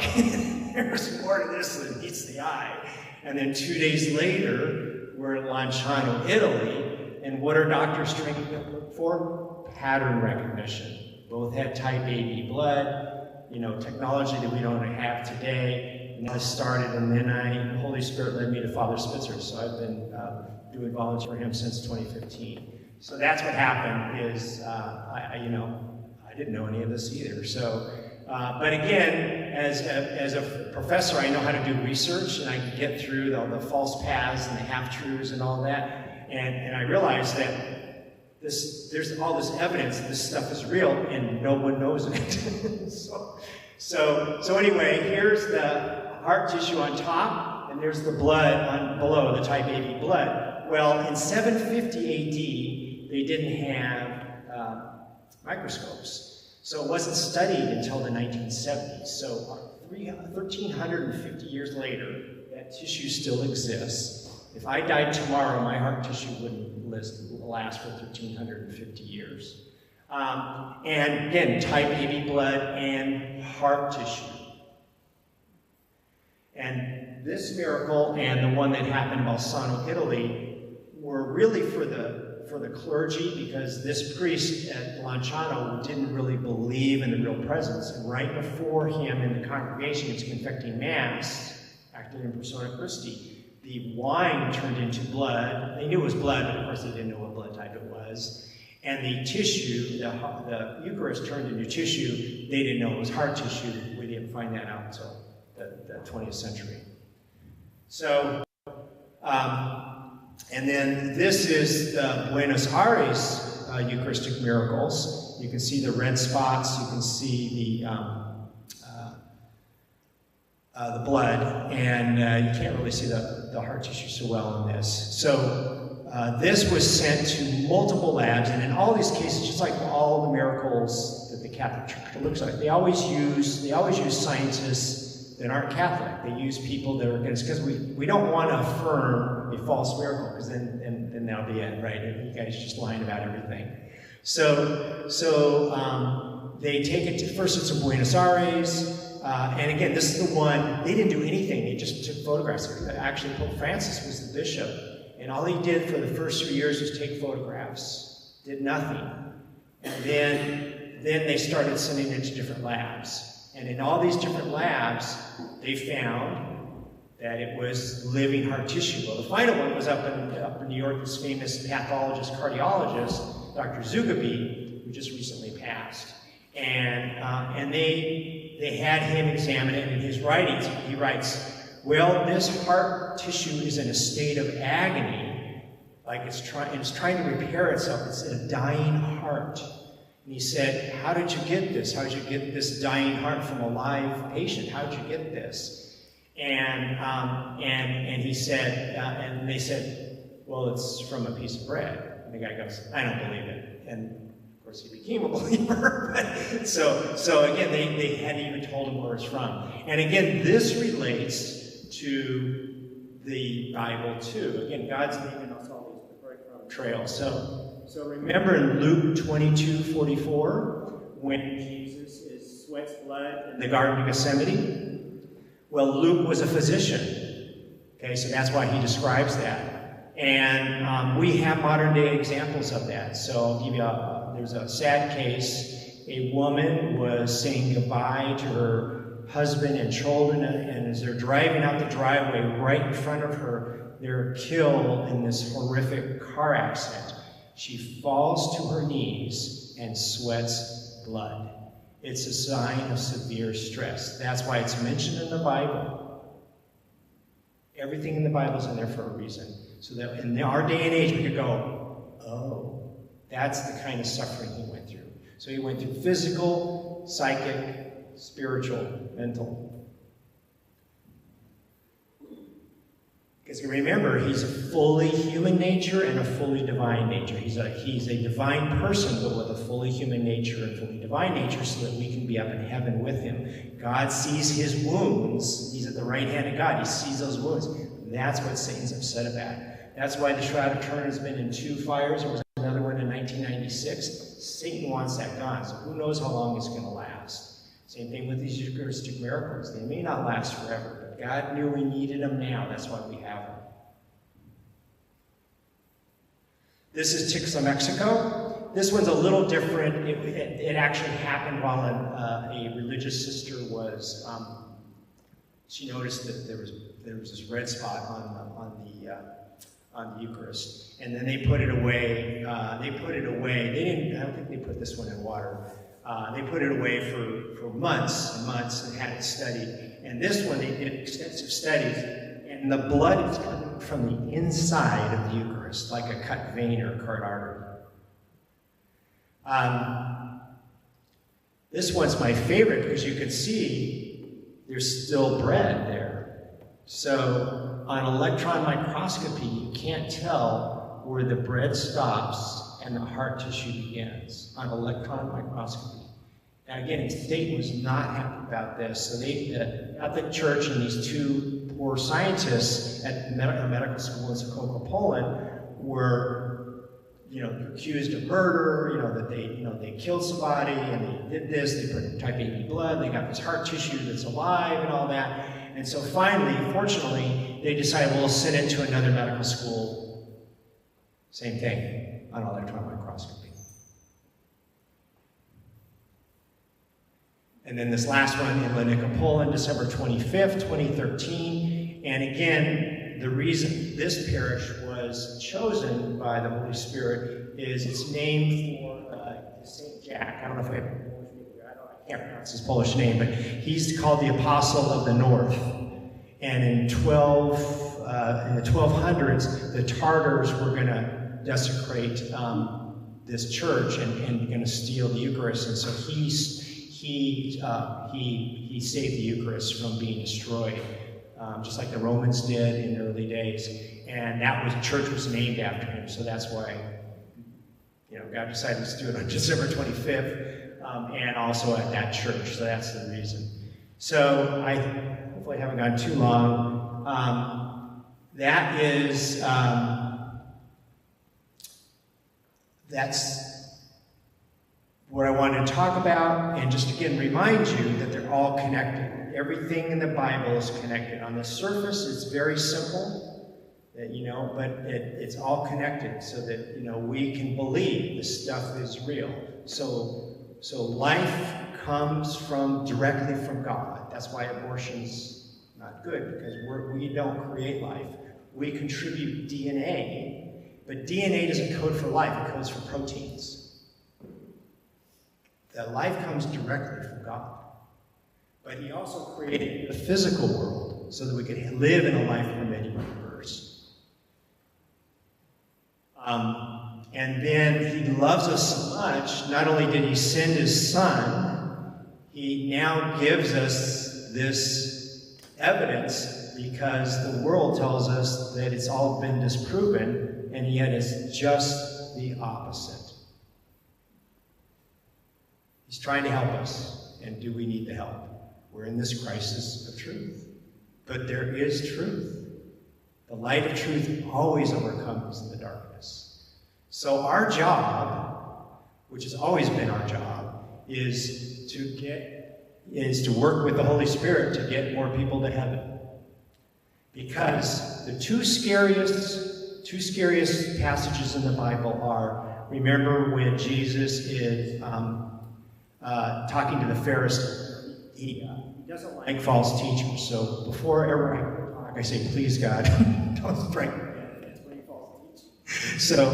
There's more to this than meets the eye. And then 2 days later, we're in Lanciano, Italy, and what are doctors training to look for? Pattern recognition. Both had type AB blood, you know, technology that we don't have today. And I started, and then the Holy Spirit led me to Father Spitzer, so I've been doing volunteer for him since 2015. So that's what happened. Is I didn't know any of this either. So, but again, as a professor, I know how to do research, and I can get through the false paths and the half-truths and all that. And I realized that there's all this evidence that this stuff is real, and no one knows it. so anyway, here's the heart tissue on top, and there's the blood on below, the type AB blood. Well, in 750 AD, they didn't have microscopes, so it wasn't studied until the 1970s. So 1,350 years later, that tissue still exists. If I died tomorrow, my heart tissue wouldn't last for 1,350 years. And again, type AB blood and heart tissue. And this miracle and the one that happened in Bolzano, Italy, were really for the clergy, because this priest at Lanciano didn't really believe in the real presence. And right before him in the congregation he was confecting Mass, acting in persona Christi, the wine turned into blood. They knew it was blood, but of course they didn't know what blood type it was. And the tissue, the Eucharist turned into tissue. They didn't know it was heart tissue. We didn't find that out until the 20th century. So, and then this is the Buenos Aires Eucharistic miracles. You can see the red spots. You can see the blood, and you can't really see the heart tissue so well in this. So this was sent to multiple labs, and in all these cases, just like all the miracles that the Catholic Church looks like, they always use scientists that aren't Catholic. They use people that are against, because we don't want to affirm a false miracle, because then that'll be it, right? You guys just lying about everything. So they take it to, first it's in Buenos Aires. And again, this is the one, they didn't do anything, they just took photographs. Actually, Pope Francis was the bishop, and all he did for the first 3 years was take photographs, did nothing. And then they started sending it to different labs. And in all these different labs, they found that it was living heart tissue. Well, the final one was up in New York, this famous pathologist, cardiologist, Dr. Zugabe, who just recently passed. And they had him examine it. In his writings, he writes, well, this heart tissue is in a state of agony, like it's trying to repair itself. It's a dying heart. And he said, how did you get this? How did you get this dying heart from a live patient? How did you get this? And he said, and they said, well, it's from a piece of bread. And the guy goes, I don't believe it. And of course he became a believer. So again, they hadn't even told him where it's from. And again, this relates to the Bible too. Again, God's leaving us all these breadcrumb trails. So remember in Luke 22:44, when Jesus sweats blood in the Garden of Gethsemane? Well, Luke was a physician. Okay, so that's why he describes that. And we have modern day examples of that. So I'll give you there's a sad case. A woman was saying goodbye to her husband and children, and as they're driving out the driveway right in front of her, they're killed in this horrific car accident. She falls to her knees and sweats blood. It's a sign of severe stress. That's why it's mentioned in the Bible. Everything in the Bible is in there for a reason. So that in our day and age, we could go, oh, that's the kind of suffering he went through. So he went through physical, psychic, spiritual, mental. Because remember, he's a fully human nature and a fully divine nature. He's a divine person, but with a fully human nature and fully divine nature, so that we can be up in heaven with him. God sees his wounds. He's at the right hand of God. He sees those wounds. That's what Satan's upset about. That's why the Shroud of Turin has been in 2 fires. There was another one in 1996. Satan wants that gone, so who knows how long it's going to last. Same thing with these Eucharistic miracles. They may not last forever. God knew we needed them now. That's why we have them. This is Tixla, Mexico. This one's a little different. It actually happened while a religious sister was, she noticed that there was this red spot on the Eucharist. And then they put it away. They didn't, I don't think they put this one in water. They put it away for months and months and had it studied. And this one, they did extensive studies, and the blood is coming from the inside of the Eucharist, like a cut vein or a cut artery. This one's my favorite because you can see there's still bread there. So on electron microscopy, you can't tell where the bread stops and the heart tissue begins on electron microscopy. Now again, Satan was not happy about this, so the Catholic Church and these 2 poor scientists at a medical school in Sokoka, Poland, were, accused of murder. That they killed somebody and they did this. They put type AB blood. They got this heart tissue that's alive and all that. And so finally, fortunately, they decided, we'll send it to another medical school. Same thing on electron microscopy. And then this last one in Lenica, Poland, December 25th, 2013. And again, the reason this parish was chosen by the Holy Spirit is it's named for St. Jack. I don't know if I have a Polish name here. I can't pronounce his Polish name, but he's called the Apostle of the North. And in the 1200s, the Tartars were going to desecrate this church and going to steal the Eucharist. And so he saved the Eucharist from being destroyed, just like the Romans did in the early days. And the church was named after him. So that's why, God decided to do it on December 25th, and also at that church. So that's the reason. So hopefully I haven't gone too long. That is, that's what I wanted to talk about, and just again remind you that they're all connected. Everything in the Bible is connected. On the surface, it's very simple, but it's all connected so that we can believe this stuff is real. So life comes directly from God. That's why abortion's not good, because we don't create life. We contribute DNA, but DNA doesn't code for life, it codes for proteins. That life comes directly from God. But he also created the physical world so that we could live in a life-permitting universe. And then he loves us so much, not only did he send his son, he now gives us this evidence because the world tells us that it's all been disproven, and yet it's just the opposite. He's trying to help us, and do we need the help? We're in this crisis of truth. But there is truth. The light of truth always overcomes the darkness. So our job, which has always been our job, is to get is to work with the Holy Spirit to get more people to heaven. Because the two scariest passages in the Bible are, remember when Jesus is talking to the Pharisee. He doesn't like false teachers. So before ever I talk, I say, please God, don't strike me. That's when he false teaches. So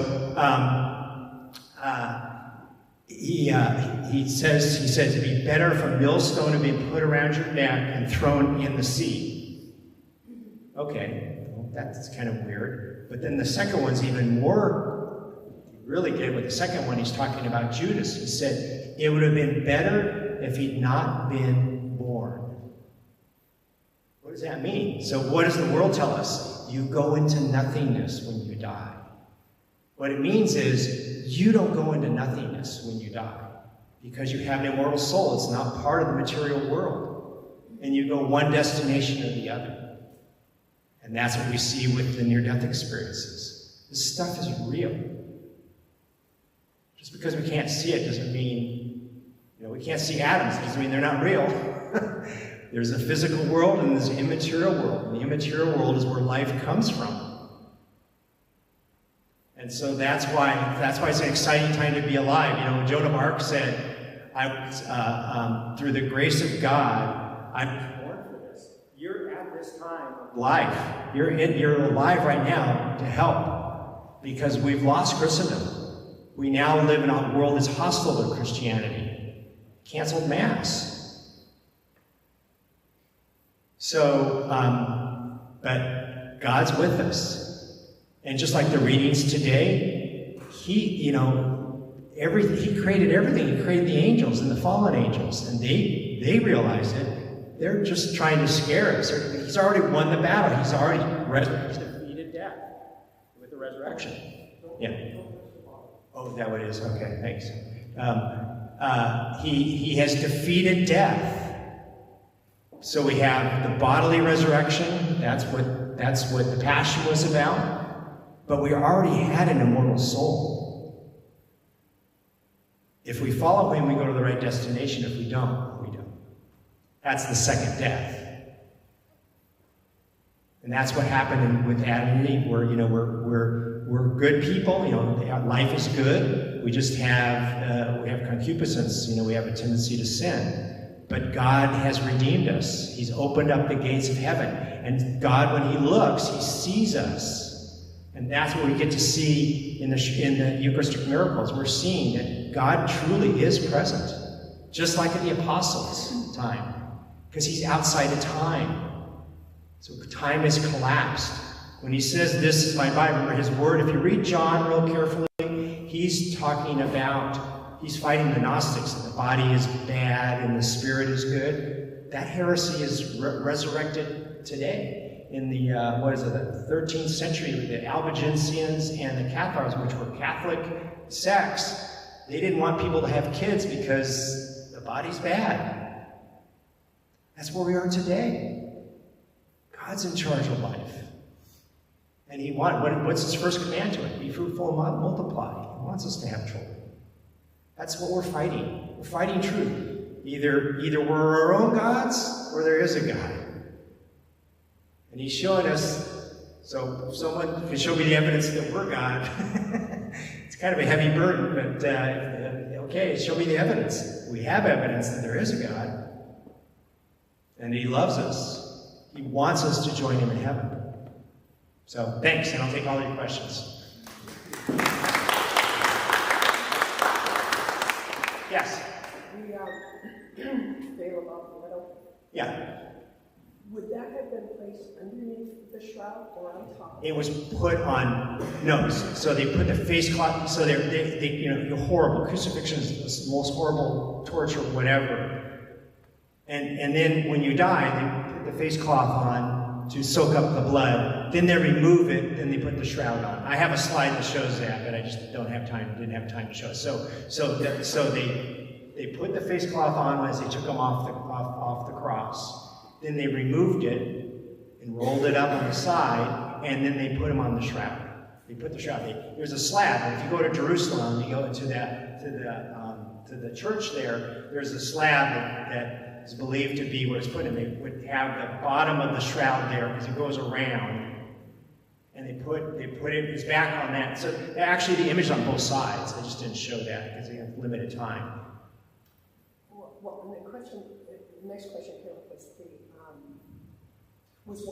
he says it'd be better if a millstone had been put around your neck and thrown in the sea. Okay, well, that's kind of weird. But then the second one's even more, really good with the second one. He's talking about Judas. He said, it would have been better if he'd not been born. What does that mean? So what does the world tell us? You go into nothingness when you die. What it means is you don't go into nothingness when you die because you have an immortal soul. It's not part of the material world. And you go one destination or the other. And that's what we see with the near-death experiences. This stuff is real. Just because we can't see it doesn't mean, we can't see atoms, doesn't mean they're not real. There's a physical world and there's an immaterial world. And the immaterial world is where life comes from. And so that's why it's an exciting time to be alive. Joan of Arc said, through the grace of God, I'm born for this. You're at this time of life. You're alive right now to help because we've lost Christendom. We now live in a world that's hostile to Christianity. Canceled Mass. So, but God's with us. And just like the readings today, He created everything. He created the angels and the fallen angels. And they realize it. They're just trying to scare us. He's already won the battle. He's already defeated death with the resurrection. Yeah. Oh, is that what it is? Okay, thanks. He has defeated death. So we have the bodily resurrection. That's what the Passion was about. But we already had an immortal soul. If we follow Him, we go to the right destination. If we don't, we don't. That's the second death. And that's what happened with Adam and Eve. We're good people. Life is good. We just have we have concupiscence. We have a tendency to sin. But God has redeemed us. He's opened up the gates of heaven. And God, when He looks, He sees us. And that's what we get to see in the Eucharistic miracles. We're seeing that God truly is present, just like at the apostles' time, because He's outside of time. So time has collapsed. When He says, this is my body, remember His word, if you read John real carefully, He's talking about, He's fighting the Gnostics, that the body is bad and the spirit is good. That heresy is resurrected today. In the, the 13th century, the Albigensians and the Cathars, which were Catholic sects, they didn't want people to have kids because the body's bad. That's where we are today. God's in charge of life. And what's His first command to it? Be fruitful and multiply. He wants us to have children. That's what we're fighting. We're fighting truth. Either we're our own gods or there is a God. And He's showing us, so if someone can show me the evidence that we're God, it's kind of a heavy burden, but okay, show me the evidence. We have evidence that there is a God, and He loves us. He wants us to join Him in heaven. So thanks, and I'll take all your questions. Yes? The veil about the widow. Yeah. Would that have been placed underneath the shroud or on top? It was put on, no, so they put the face cloth, so they horrible. Crucifixion is the most horrible torture, whatever. And then when you die, they put the face cloth on to soak up the blood. Then they remove it, then they put the shroud on. I have a slide that shows that, but I just didn't have time to show it. So they put the face cloth on as they took Him off the cross. Then they removed it and rolled it up on the side, and then they put Him on the shroud. They put the shroud. There's a slab, and if you go to Jerusalem, you go to the church there. There's a slab that is believed to be where it's put in. They would have the bottom of the shroud there because it goes around, and they put his back on that. So actually, the image on both sides. They just didn't show that because they have limited time. Well, and the next question came up was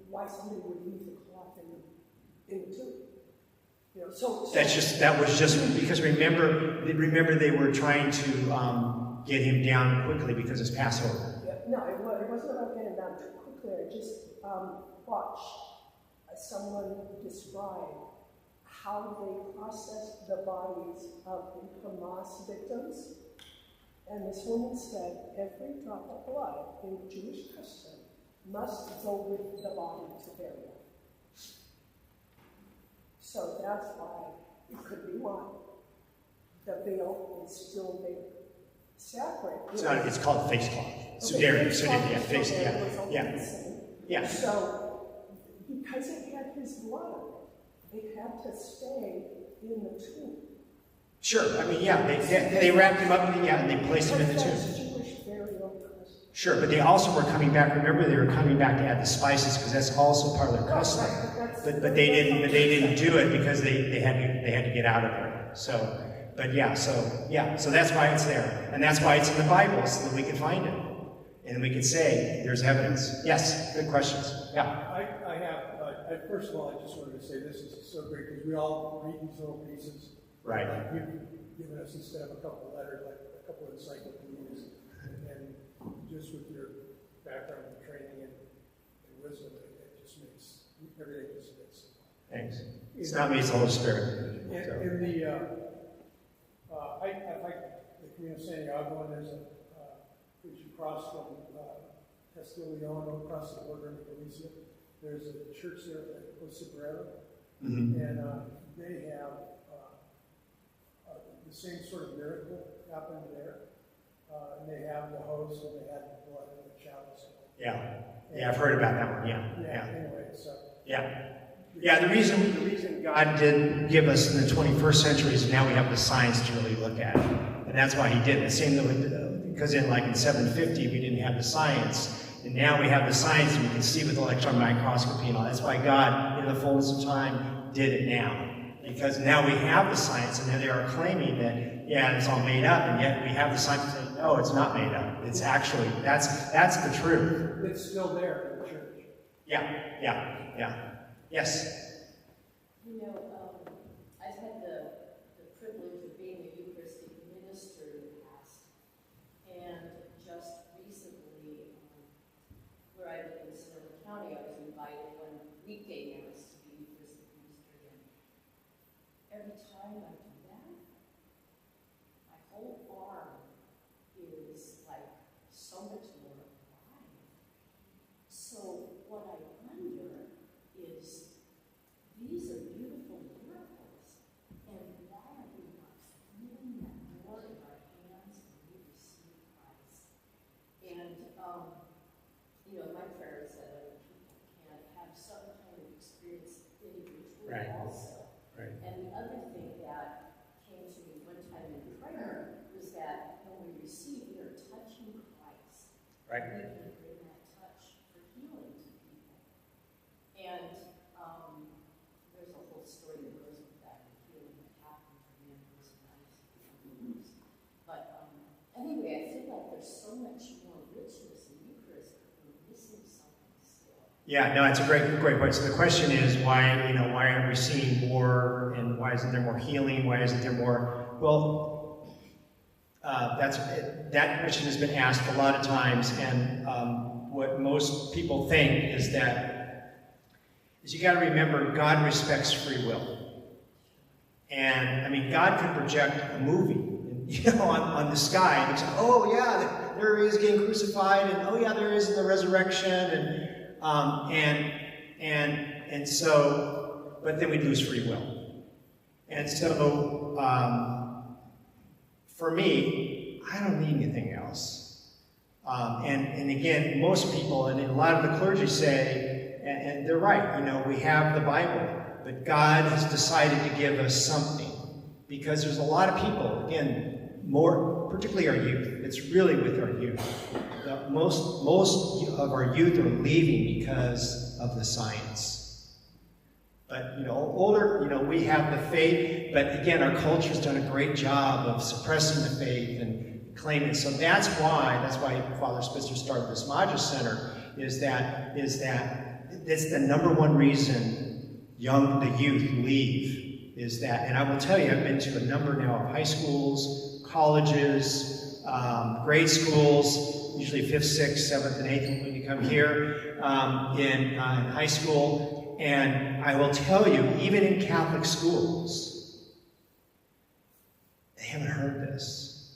why somebody would leave the cloth in the tomb. You know, so that was just because remember they were trying to get him down quickly because it's Passover. Yeah, no, it wasn't about getting down too quickly. I just watched someone describe how they processed the bodies of Hamas victims. And this woman said every drop of blood in Jewish custom must go with the body to burial. So that's why it could be why the veil is still there. Separate. It's called face cloth. Yeah. So because it had his blood, it had to stay in the tomb. Sure. I mean, yeah, they wrapped him up and they placed him in the tomb. Jewish burial custom. Sure, but they also were coming back. Remember, they were coming back to add the spices because that's also part of their custom. But they didn't do it because they had to get out of there. So that's why it's there, and that's why it's in the Bible so that we can find it, and we can say there's evidence. Yes, good questions. Yeah. I have. First of all, I just wanted to say this is so great because we all read these little pieces. Right. Like you've given us instead of a couple of letters, like a couple of encyclopedias, and just with your background and training and wisdom, it just makes everything just fits. Thanks. It's not me; it's the Holy Spirit. In the I like the community of San Diego, and there's as you cross from Castiglione across the border into Galicia, there's a church there at Cosabrera, and they have the same sort of miracle happened there. And they have the host, and they had the blood and the chalice. Yeah, I've heard about that one. Yeah. Anyway, so. Yeah, the reason God did give us in the 21st century is now we have the science to really look at it. And that's why he did it. The same because in 750 we didn't have the science. And now we have the science and we can see with electron microscopy and all. That's why God, in the fullness of time, did it now. Because now we have the science, and now they are claiming that, it's all made up, and yet we have the science saying, no, it's not made up. It's actually, that's the truth. It's still there in the church. Yeah. Yes? You know, I've had the privilege of being a Eucharistic minister in the past, and just recently, where I live in Sonoma County, I was invited one weekday mass to be Eucharistic minister, and every time I do that, my whole arm is like so much more alive. So what I wonder is, these are beautiful miracles, and why are we not feeling that more in our hands when we receive Christ? And, my prayer is that other people can have some kind of experience individually also. Right. And the other thing that came to me one time in prayer was that when we receive, we are touching Christ. Right. We can bring that touch for healing to people. And there's a whole story that goes with that, the healing that happened for me and those nice. But anyway, I feel like there's so much more richness in Eucharist, but we're missing something still. Yeah, no, it's a great point. So the question is why aren't we seeing more, and why isn't there more healing? Why isn't there more? Well, that question has been asked a lot of times, and what most people think is you got to remember God respects free will, and I mean God can project a movie, on the sky, and say, oh yeah, there he is getting crucified, and oh yeah, there he is in the resurrection, and so, but then we lose free will. And so, for me, I don't need anything else. And again, most people, and a lot of the clergy say, and they're right, we have the Bible, but God has decided to give us something. Because there's a lot of people, again, particularly our youth. It's really with our youth. Most of our youth are leaving because of the science. But, older, we have the faith, but again, our culture's done a great job of suppressing the faith and claiming. So that's why Father Spitzer started this Maja Center, is that it's the number one reason the youth leave, is that, and I will tell you, I've been to a number now of high schools, colleges, grade schools, usually 5th, 6th, 7th, and 8th when you come here, in high school. And I will tell you, even in Catholic schools, they haven't heard this.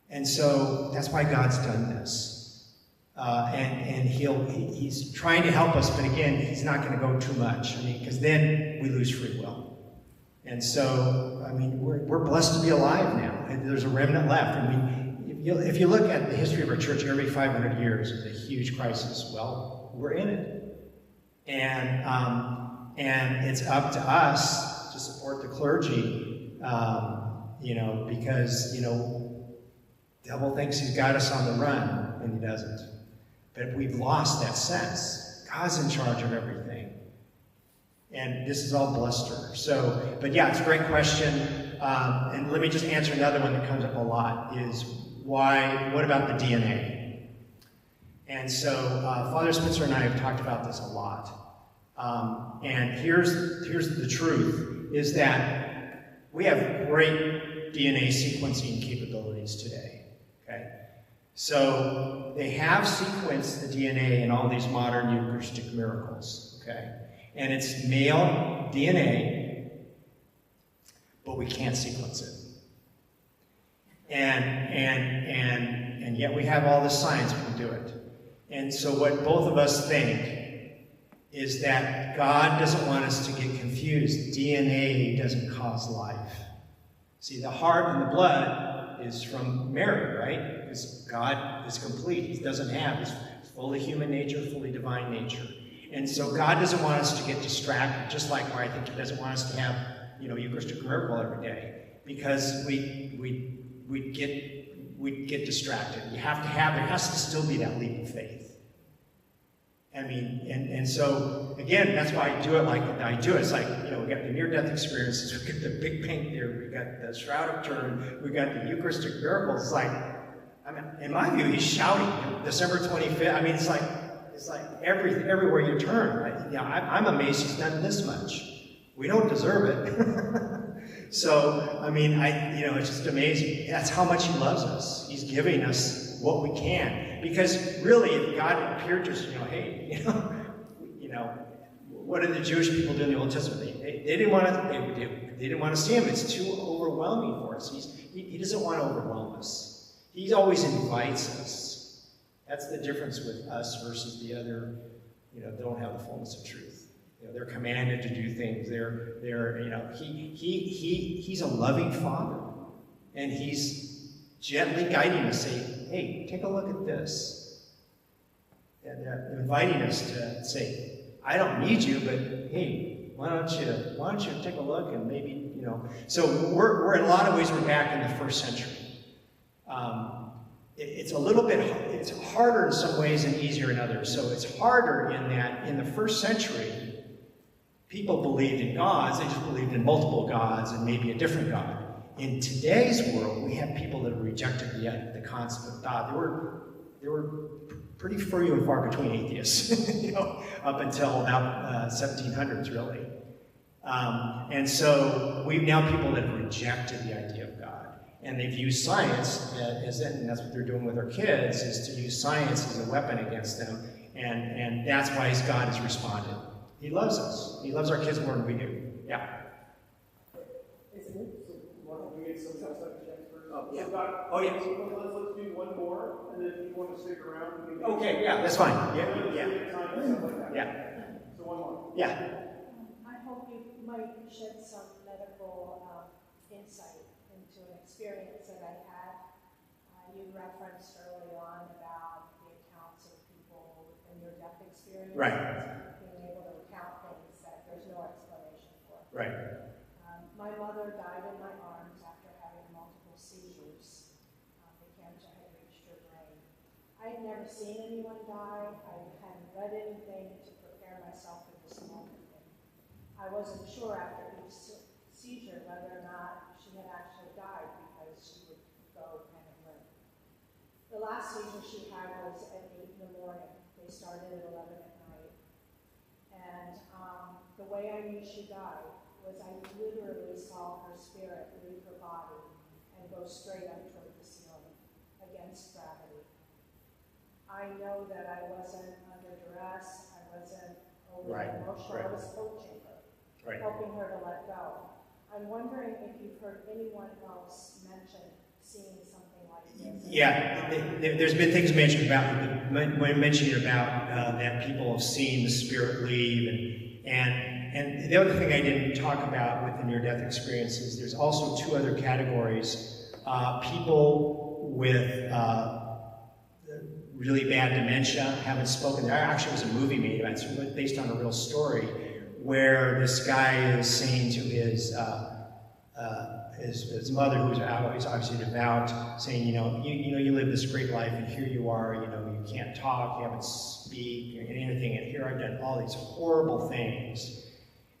And so that's why God's done this. And he's trying to help us, but again, he's not going to go too much. Because then we lose free will. And so, we're blessed to be alive now. And there's a remnant left. If you look at the history of our church, every 500 years, there's a huge crisis. Well, we're in it. And it's up to us to support the clergy, because, devil thinks he's got us on the run, and he doesn't. But we've lost that sense. God's in charge of everything. And this is all bluster. So, but yeah, it's a great question. And let me just answer another one that comes up a lot, is what about the DNA? And so Father Spitzer and I have talked about this a lot. And here's the truth, is that we have great DNA sequencing capabilities today. Okay? So they have sequenced the DNA in all these modern Eucharistic miracles. Okay? And it's male DNA, but we can't sequence it. And yet we have all the science we can do it. And so what both of us think is that God doesn't want us to get confused. DNA doesn't cause life. See, the heart and the blood is from Mary, right? Because God is complete. He doesn't have, he's fully human nature, fully divine nature. And so God doesn't want us to get distracted, just like why I think he doesn't want us to have, Eucharistic miracle every day. Because we'd get distracted. There has to still be that leap of faith. And so, again, that's why I do it like I do it. It's like, we got the near-death experiences, we got the Big Bang Theory, we got the Shroud of Turin, we got the Eucharistic miracles. It's like, in my view, he's shouting. December 25th, it's like everywhere you turn. I'm amazed he's done this much. We don't deserve it. So, it's just amazing. That's how much he loves us. He's giving us what we can. Because really, if God appeared to us, what did the Jewish people do in the Old Testament? They didn't want to see him. It's too overwhelming for us. He doesn't want to overwhelm us. He always invites us. That's the difference with us versus the other, don't have the fullness of truth. They're commanded to do things. He's a loving Father, and he's gently guiding us, saying, "Hey, take a look at this," and inviting us to say, "I don't need you, but hey, why don't you take a look and maybe So we're in a lot of ways we're back in the first century. It's a little bit. It's harder in some ways and easier in others. So it's harder in that in the first century, people believed in gods, they just believed in multiple gods and maybe a different God. In today's world, we have people that have rejected the concept of God. There were pretty few and far between atheists, up until about 1700s, really. And so we've now people that have rejected the idea of God. And they've used science and that's what they're doing with our kids, is to use science as a weapon against them. And that's why God has responded. He loves us. He loves our kids more than we do. Yeah. Isn't it? So why don't we get some subject checks first? Oh, yeah. So let's do one more, and then if you want to stick around, we can Okay, yeah, that's fine. Yeah. So one more. Yeah. I hope you might shed some medical insight into an experience that I had. You referenced early on about the accounts of people in your death experience. Right. Being able to recount things that there's no explanation for. Right. My mother died in my arms after having multiple seizures. I'd never seen anyone die. I hadn't read anything to prepare myself for this moment. I wasn't sure after each seizure whether or not she had actually died because she would go kind of limp. The last seizure she had was at 8 in the morning. They started at 11 at night. And the way I knew she died was I literally saw her spirit leave her body and go straight up toward the ceiling against gravity. I know that I wasn't under duress. I wasn't overly emotional. I was coaching her. Helping her to let go. I'm wondering if you've heard anyone else mention seeing something like this. Yeah, there's been things mentioned about that people have seen the spirit leave, and the other thing I didn't talk about with the near-death experiences. There's also two other categories: people with really bad dementia, haven't spoken. There actually was a movie made about it, based on a real story, where this guy is saying to his mother, who's obviously devout, saying, you live this great life, and here you are, you can't talk, you haven't speak, anything, and here I've done all these horrible things.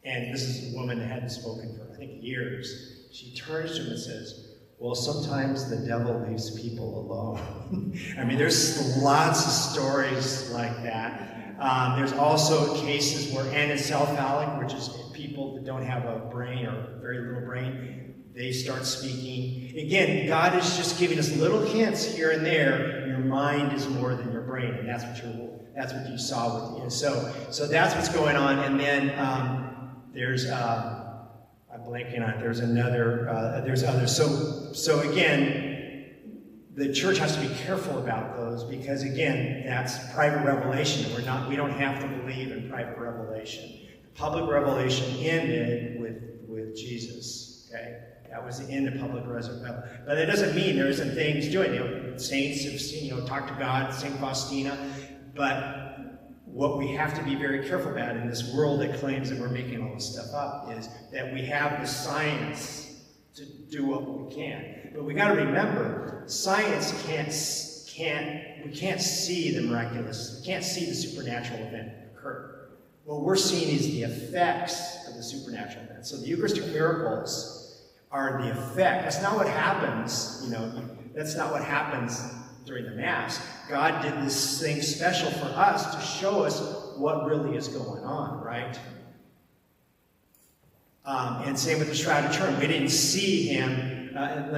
And this is a woman that hadn't spoken for, I think, years. She turns to him and says, well, sometimes the devil leaves people alone. I mean, there's lots of stories like that. There's also cases where anencephalic, which is people that don't have a brain or very little brain, they start speaking. Again, God is just giving us little hints here and there. Your mind is more than your brain, and that's what you saw with you. So that's what's going on. And then there's I'm blanking on it. There's others. So again, the church has to be careful about those because, again, that's private revelation. We don't have to believe in private revelation. Public revelation ended with Jesus. Okay, that was the end of public revelation. But that doesn't mean there isn't things doing. Saints have seen, talked to God, Saint Faustina. But what we have to be very careful about in this world that claims that we're making all this stuff up is that we have the science to do what we can. But we got to remember, science we can't see the miraculous, we can't see the supernatural event occur. What we're seeing is the effects of the supernatural event. So the Eucharistic miracles are the effect. That's not what happens, that's not what happens during the Mass. God did this thing special for us to show us what really is going on, right? And same with the Shroud of Turin. We didn't see him. That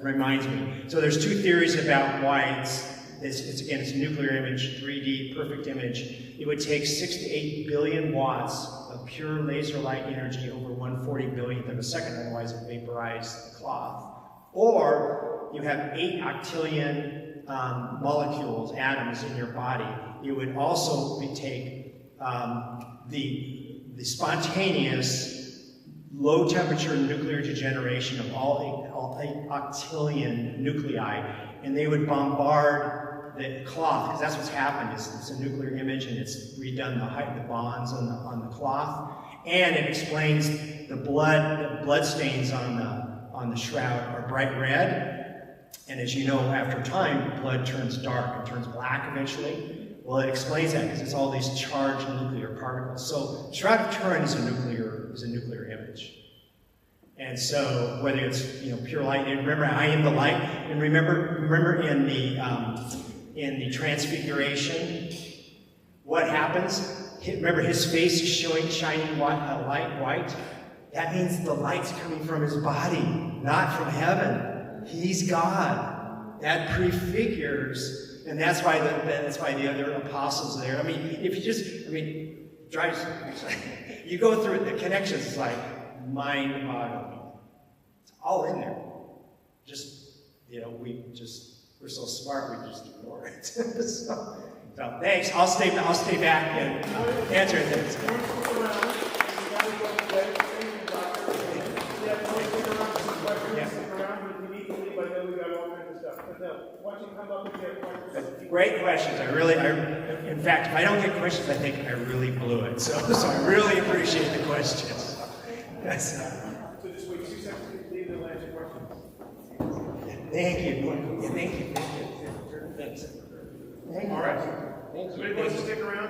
reminds me. So there's two theories about why it's a nuclear image, 3D, perfect image. It would take 6 to 8 billion watts of pure laser light energy over 1/40 billionth of a second, otherwise it vaporized the cloth. Or you have 8 octillion molecules, atoms in your body. It would also take the spontaneous low temperature nuclear degeneration of all 8 octillion nuclei, and they would bombard the cloth, because that's what's happened. It's a nuclear image, and it's redone the bonds on the cloth, and it explains the blood stains on the shroud are bright red, and as you know, after time, blood turns dark and turns black eventually. Well, it explains that because it's all these charged nuclear particles. So Shroud of Turin is a nuclear image. And so whether it's pure light, and remember, I am the light, and remember in the Transfiguration, what happens? Remember, his face is shining white. That means the light's coming from his body, not from heaven. He's God. That prefigures, and that's why the other apostles there. I mean, if you you go through it, the connections is like mind-boggling. It's all in there. We're so smart, we just ignore it. so thanks. I'll stay back and answer things. Great questions. In fact, if I don't get questions, I think I really blew it. So I really appreciate the questions. Yes. So just wait 2 seconds to leave the last question. Thank you. Thank you. Thank you. All right. Thank you. Anybody wants to stick around?